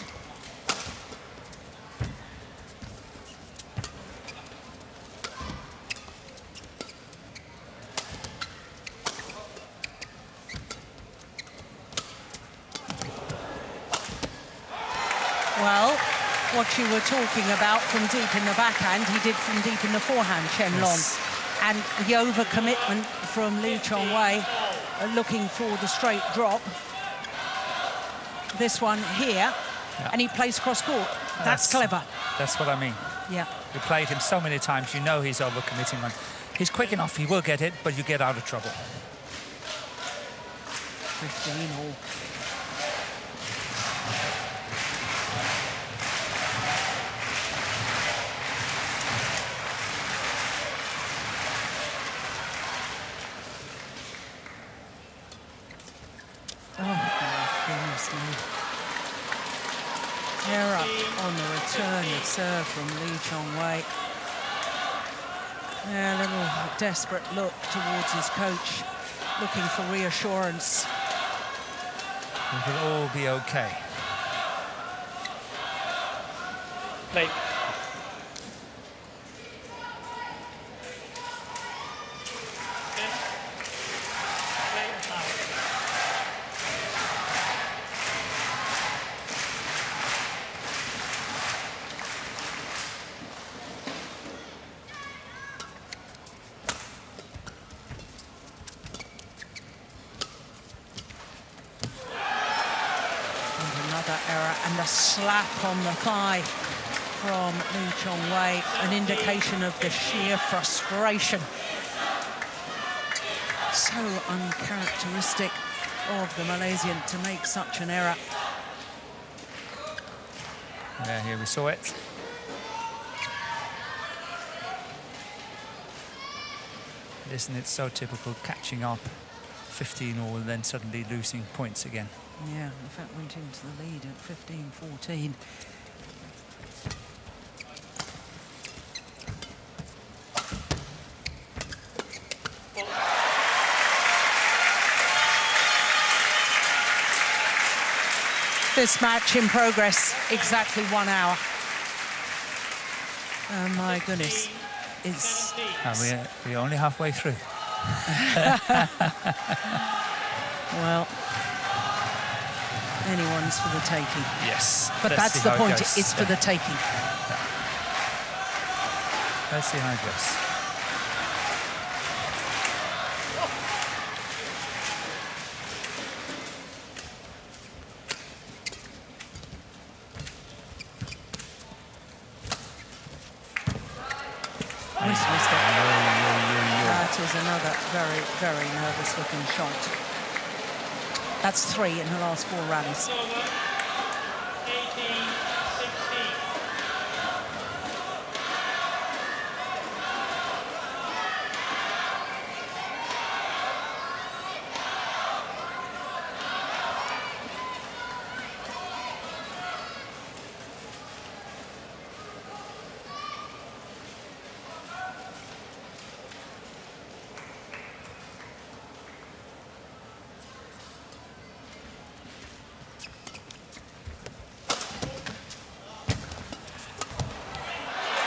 Well, what you were talking about from deep in the backhand, he did from deep in the forehand, Chen Long. And the overcommitment from Lee Chong-wei, looking for the straight drop. This one here, and he plays cross-court. That's clever. That's what I mean. Yeah. You played him so many times, you know he's overcommitting one. He's quick enough, he will get it, but you get out of trouble. 15 all. Error on the return of serve from Lee Chong-wei. Yeah, a little desperate look towards his coach, looking for reassurance. It will all be okay. Play. Error and a slap on the thigh from Lee Chong-wei, an indication of the sheer frustration. So uncharacteristic of the Malaysian to make such an error. Yeah, here we saw it. isn't it? So typical, catching up 15 all and then suddenly losing points again. Yeah, in fact, went into the lead at 15-14. This match in progress, exactly 1 hour. Oh my goodness, it's... We're only halfway through. Well, anyone's for the taking. Yes. But let's that's see the how it point, goes. it's for the taking. Let's see how it goes. That is another very, very nervous-looking shot. That's 3 in the last 4 rallies. 18-16.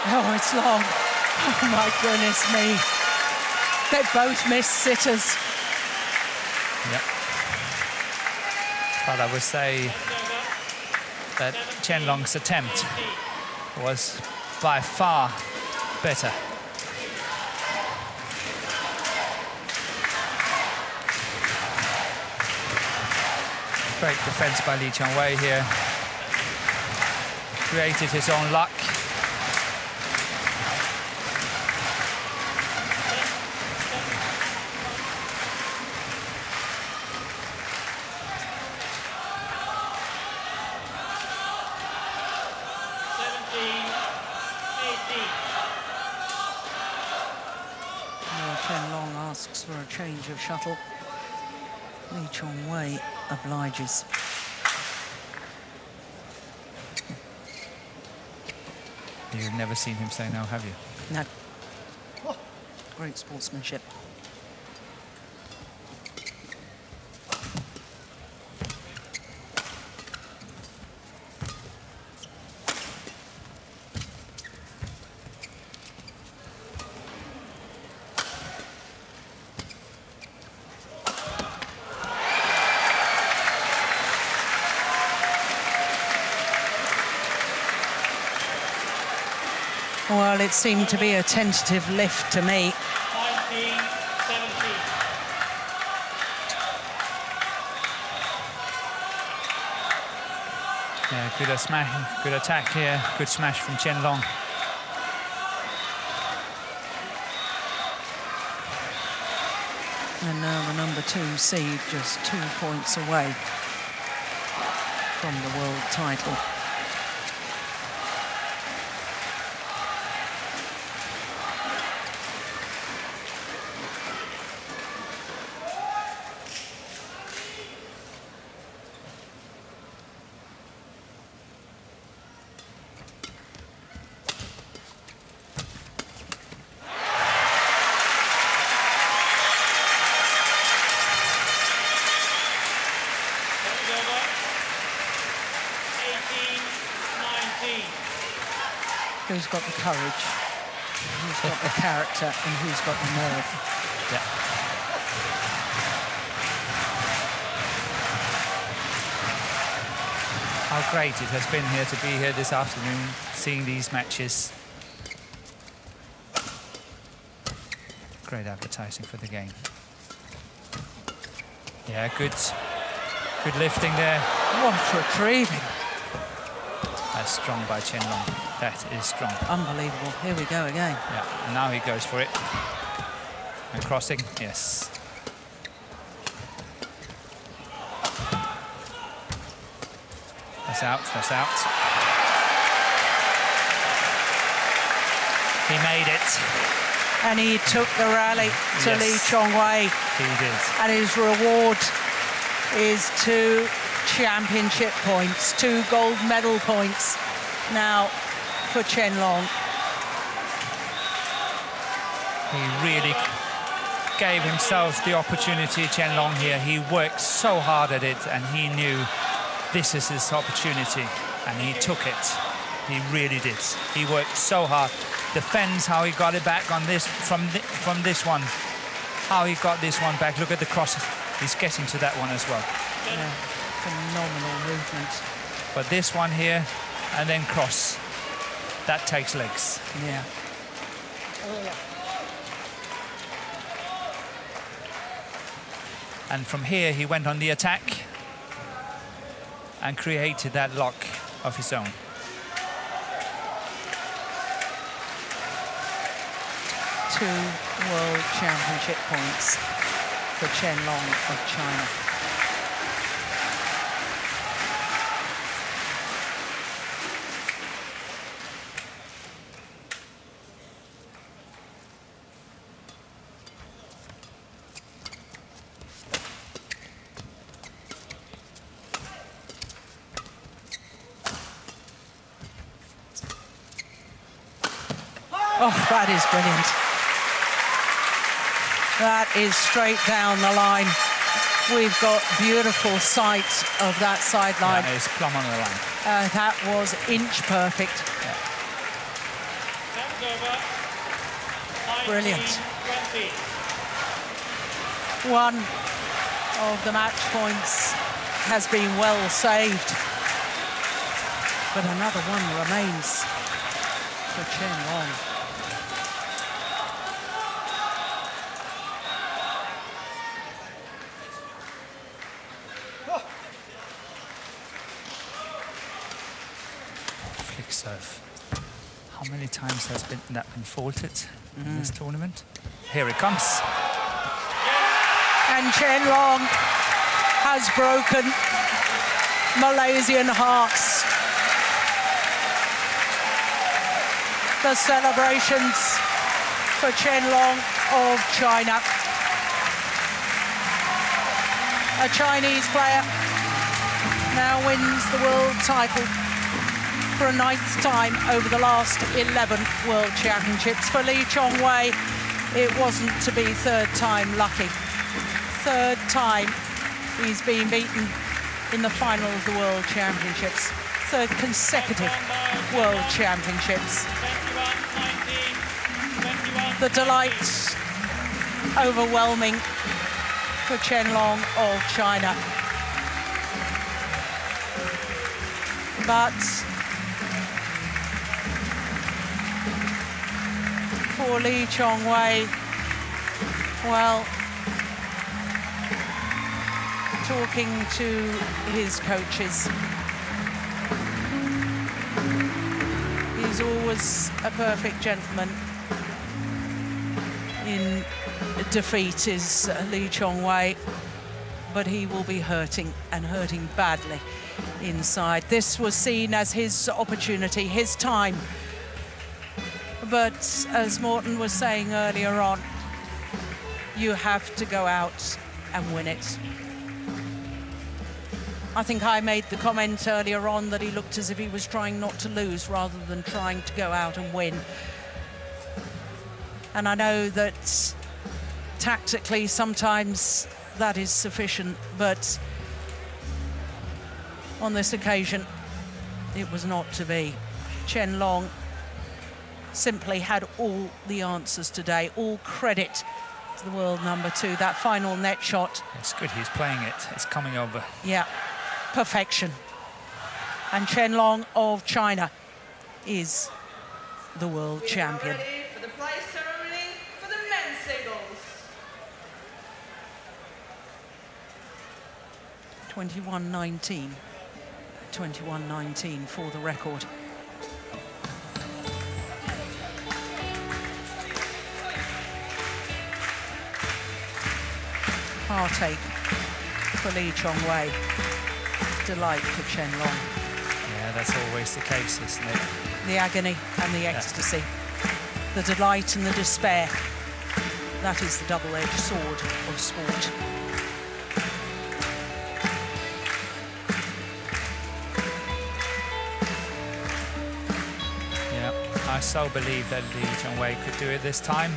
Oh, it's long. Oh, my goodness me. They both missed sitters. Yep. But I would say that Chen Long's attempt was by far better. Great defense by Lee Chong-wei here. Created his own luck. Chen Long asks for a change of shuttle. Lee Chong-wei obliges. You've never seen him say no, have you? No. Great sportsmanship. Well, it seemed to be a tentative lift to me. 19-17. Yeah, good smash, good attack here, good smash from Chen Long. And now the number 2 seed just 2 points away from the world title. Who's got the courage, who's got the character, and who's got the nerve. Yeah. How great it has been here to be here this afternoon, seeing these matches. Great advertising for the game. Yeah, good lifting there. What retrieving. That's strong by Chen Long. That is strong. Unbelievable. Here we go again. Yeah, and now he goes for it. And crossing, yes. That's out, that's out. He made it. And he took the rally to Yes. Lee Chong-wei. He did. And his reward is 2 championship points, 2 gold medal points now for Chen Long. He really gave himself the opportunity, Chen Long here. He worked so hard at it, and he knew this is his opportunity, and he took it. He really did. He worked so hard. Defends how he got it back on this from this one. How he got this one back. Look at the cross. He's getting to that one as well. Yeah, phenomenal movement. But this one here, and then cross. That takes legs. Yeah. And from here, he went on the attack and created that lock of his own. Two World Championship points for Chen Long of China. Oh, that is brilliant. That is straight down the line. We've got beautiful sight of that sideline. That is plumb on the line. That was inch perfect. That's over. Brilliant. 19-20. One of the match points has been well saved, but another one remains for Chen Long. Flick serve. How many times has that been faulted in this tournament? Here it comes. And Chen Long has broken Malaysian hearts. The celebrations for Chen Long of China. A Chinese player now wins the world title for a 9th time over the last 11 World Championships. For Lee Chong-wei, it wasn't to be 3rd time lucky. 3rd time he's been beaten in the final of the World Championships. 3rd consecutive World Championships. 21-19. The delight overwhelming for Chen Long of China. But for Lee Chong-wei, well, talking to his coaches, he's always a perfect gentleman. In defeat is Lee Chong-wei, but he will be hurting, and hurting badly inside. This was seen as his opportunity, his time. But as Morten was saying earlier on, you have to go out and win it. I think I made the comment earlier on that he looked as if he was trying not to lose rather than trying to go out and win. And I know that tactically sometimes that is sufficient, but on this occasion it was not to be. Chen Long simply had all the answers today. All credit to the world number 2. That final net shot. It's good he's playing it. It's coming over. Yeah, perfection. And Chen Long of China is the world champion. Ready for the prize ceremony for the men's singles. 21-19. 21-19 for the record. Heartache for Lee Chong-wei. Delight for Chen Long. Yeah, that's always the case, isn't it? The agony and the ecstasy. The delight and the despair that is the double-edged sword of sport. I so believe that Lee Chong-wei could do it this time.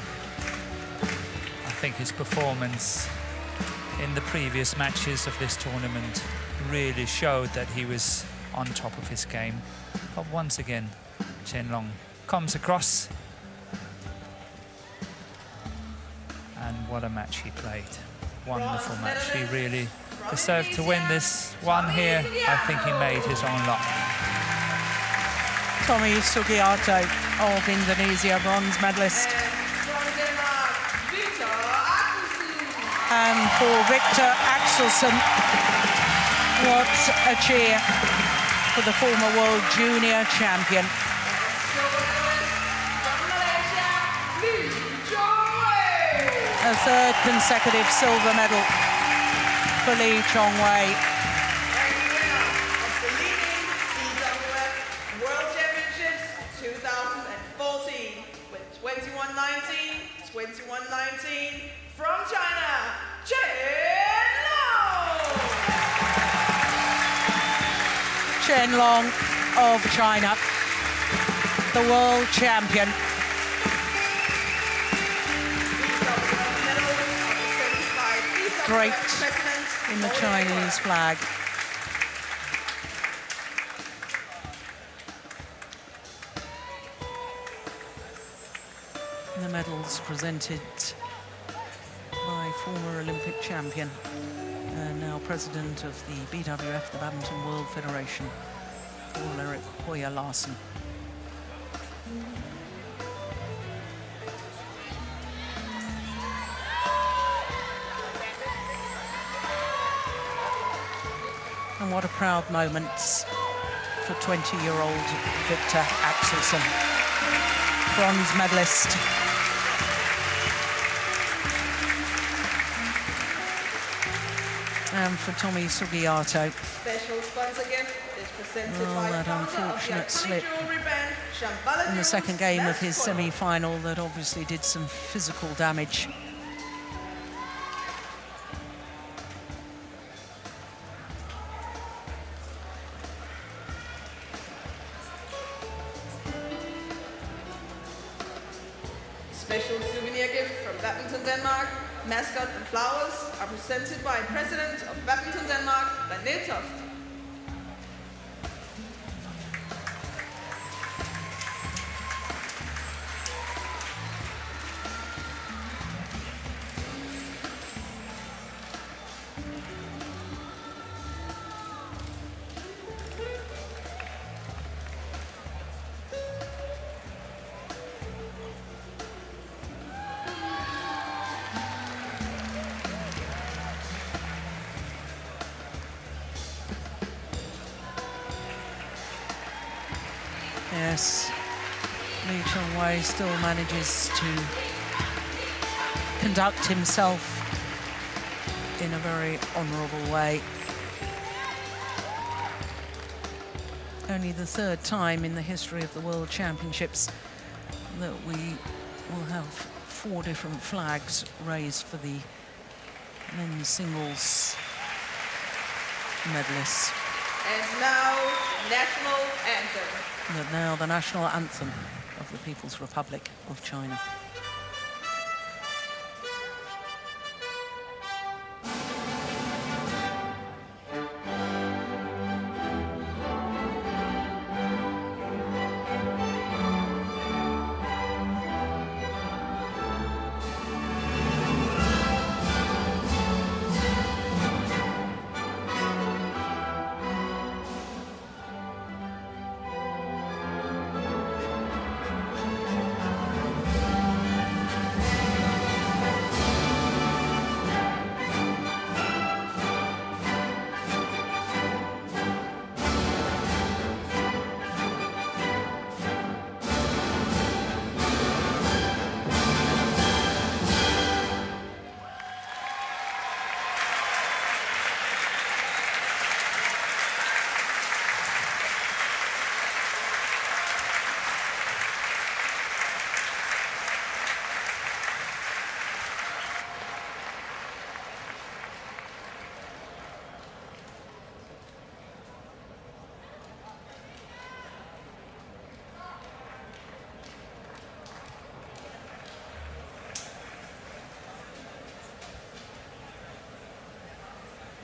I think his performance in the previous matches of this tournament really showed that he was on top of his game. But once again, Chen Long comes across. And what a match he played. Wonderful match. He really deserved to win this one here. I think he made his own luck. Tommy Sugiarto of Indonesia, bronze medalist. And for Victor Axelsen, what a cheer for the former world junior champion. A third consecutive silver medal for Lee Chong-wei. From China, Chen Long! Chen Long of China, the world champion. Draped in the Chinese flag. The medals presented by former Olympic champion and now president of the BWF, the Badminton World Federation, Paul Erik Hoyer Larsen. And what a proud moment for 20-year-old Victor Axelsen, bronze medalist. And for Tommy Sugiarto, Special sponsor gift is presented by that unfortunate slip in the second game of his semi-final that obviously did some physical damage. Special souvenir gift from Badminton Denmark. Mascot and flowers are presented by President of Badminton Denmark, René Toft. Yes, Lee Chong-wei still manages to conduct himself in a very honourable way. Only the third time in the history of the World Championships that we will have 4 different flags raised for the men's singles medalists. And now, national anthem. But now the national anthem of the People's Republic of China.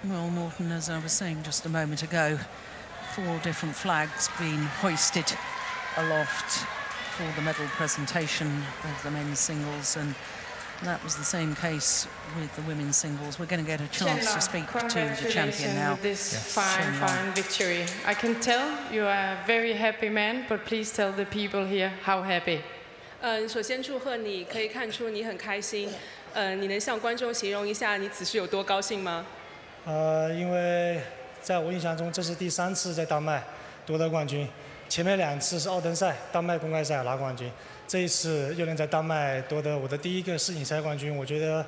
Well, Morton, as I was saying just a moment ago, 4 different flags being hoisted aloft for the medal presentation of the men's singles, and that was the same case with the women's singles. We're going to get a chance to speak to the champion now. With this fine victory. I can tell you are a very happy man, but please tell the people here how happy. 首先祝贺你，可以看出你很开心。你能向观众形容一下你此时有多高兴吗？因为在我印象中，这是第3次在丹麦夺得冠军，前面2次是奥登赛、丹麦公开赛拿冠军，这一次又能在丹麦夺得我的第1个世锦赛冠军，我觉得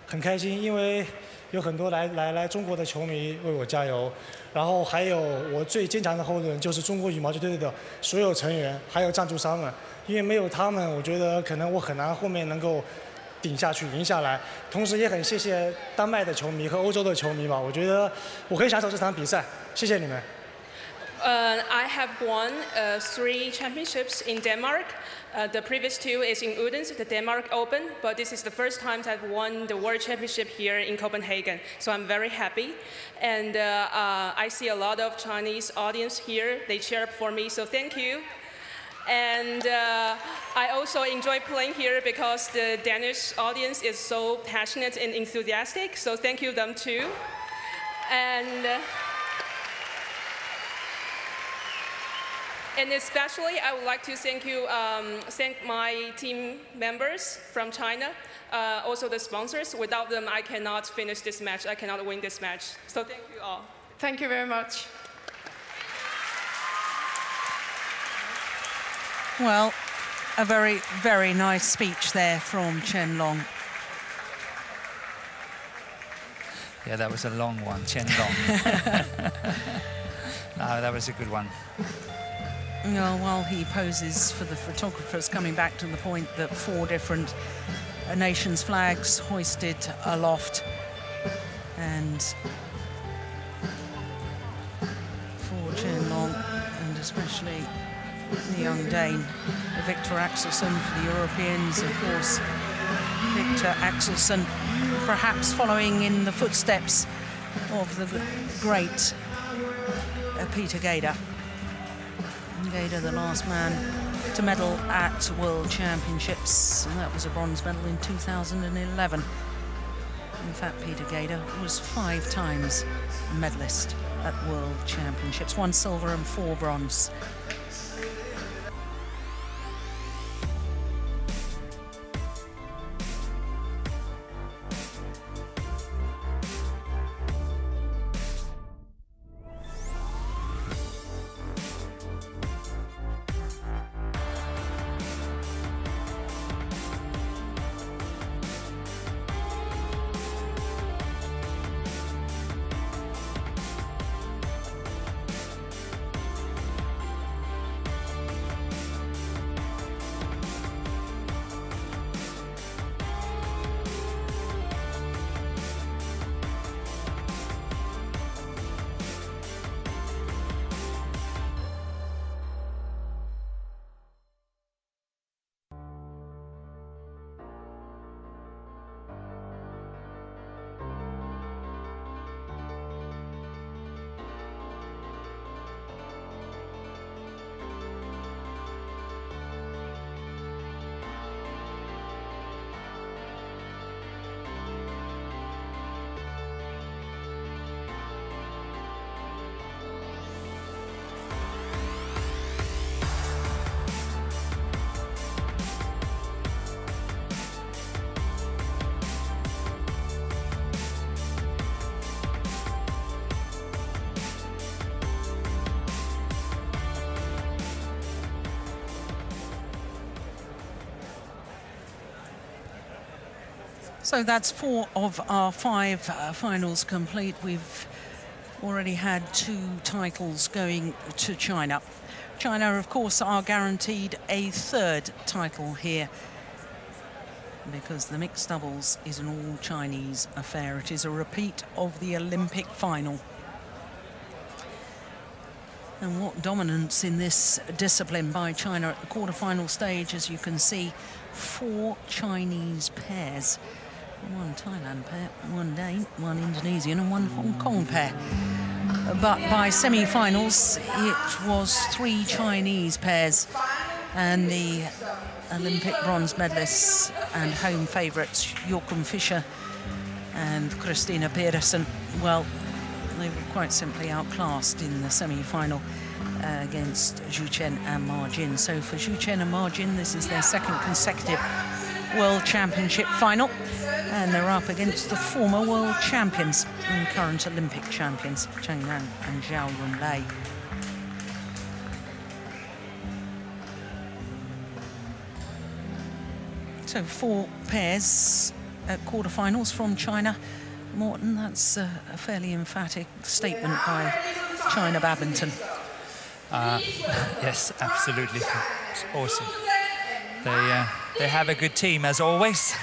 很开心，因为有很多来中国的球迷为我加油，然后还有我最坚强的后盾就是中国羽毛球队的所有成员，还有赞助商们，因为没有他们，我觉得可能我很难后面能够顶下去、赢下来。同时也很谢谢丹麦的球迷和欧洲的球迷吧，我觉得我很享受这场比赛，谢谢你们。I have won 3 championships in Denmark. The previous 2 is in Odense, the Denmark Open, but this is the first time I've won the World Championship here in Copenhagen. So I'm very happy. And I see a lot of Chinese audience here. They cheer up for me, so thank you. And I also enjoy playing here because the Danish audience is so passionate and enthusiastic, so thank you them too. And especially, I would like to thank my team members from China, also the sponsors. Without them, I cannot finish this match. I cannot win this match. So thank you all. Thank you very much. Well, a very, very nice speech there from Chen Long. Yeah, that was a long one, Chen Long. No, that was a good one. Well, while he poses for the photographers, coming back to the point that 4 different nations' flags hoisted aloft, and for Chen Long, and especially the young Dane, Victor Axelsen for the Europeans, of course. Victor Axelsen, perhaps following in the footsteps of the great Peter Gader. Gader, the last man to medal at World Championships, and that was a bronze medal in 2011. In fact, Peter Gader was 5 times medalist at World Championships, 1 silver and 4 bronze. So that's 4 of our 5 finals complete. We've already had 2 titles going to China. China, of course, are guaranteed a 3rd title here because the mixed doubles is an all-Chinese affair. It is a repeat of the Olympic final. And what dominance in this discipline by China at the quarterfinal stage, as you can see, 4 Chinese pairs One Thailand pair, one Dane, one Indonesian and one Hong Kong pair. But by semi-finals, it was 3 Chinese pairs, and the Olympic bronze medalists and home favourites, Joachim Fischer and Christina Pedersen, well, they were quite simply outclassed in the semi-final against Zhu Chen and Ma Jin. So for Zhu Chen and Ma Jin, this is their second consecutive World Championship final, and they're up against the former world champions and current Olympic champions, Chen Yang and Zhao Yunlei. So 4 pairs at quarterfinals from China. Morton, that's a fairly emphatic statement by China badminton. Yes, absolutely. It's awesome. They have a good team as always.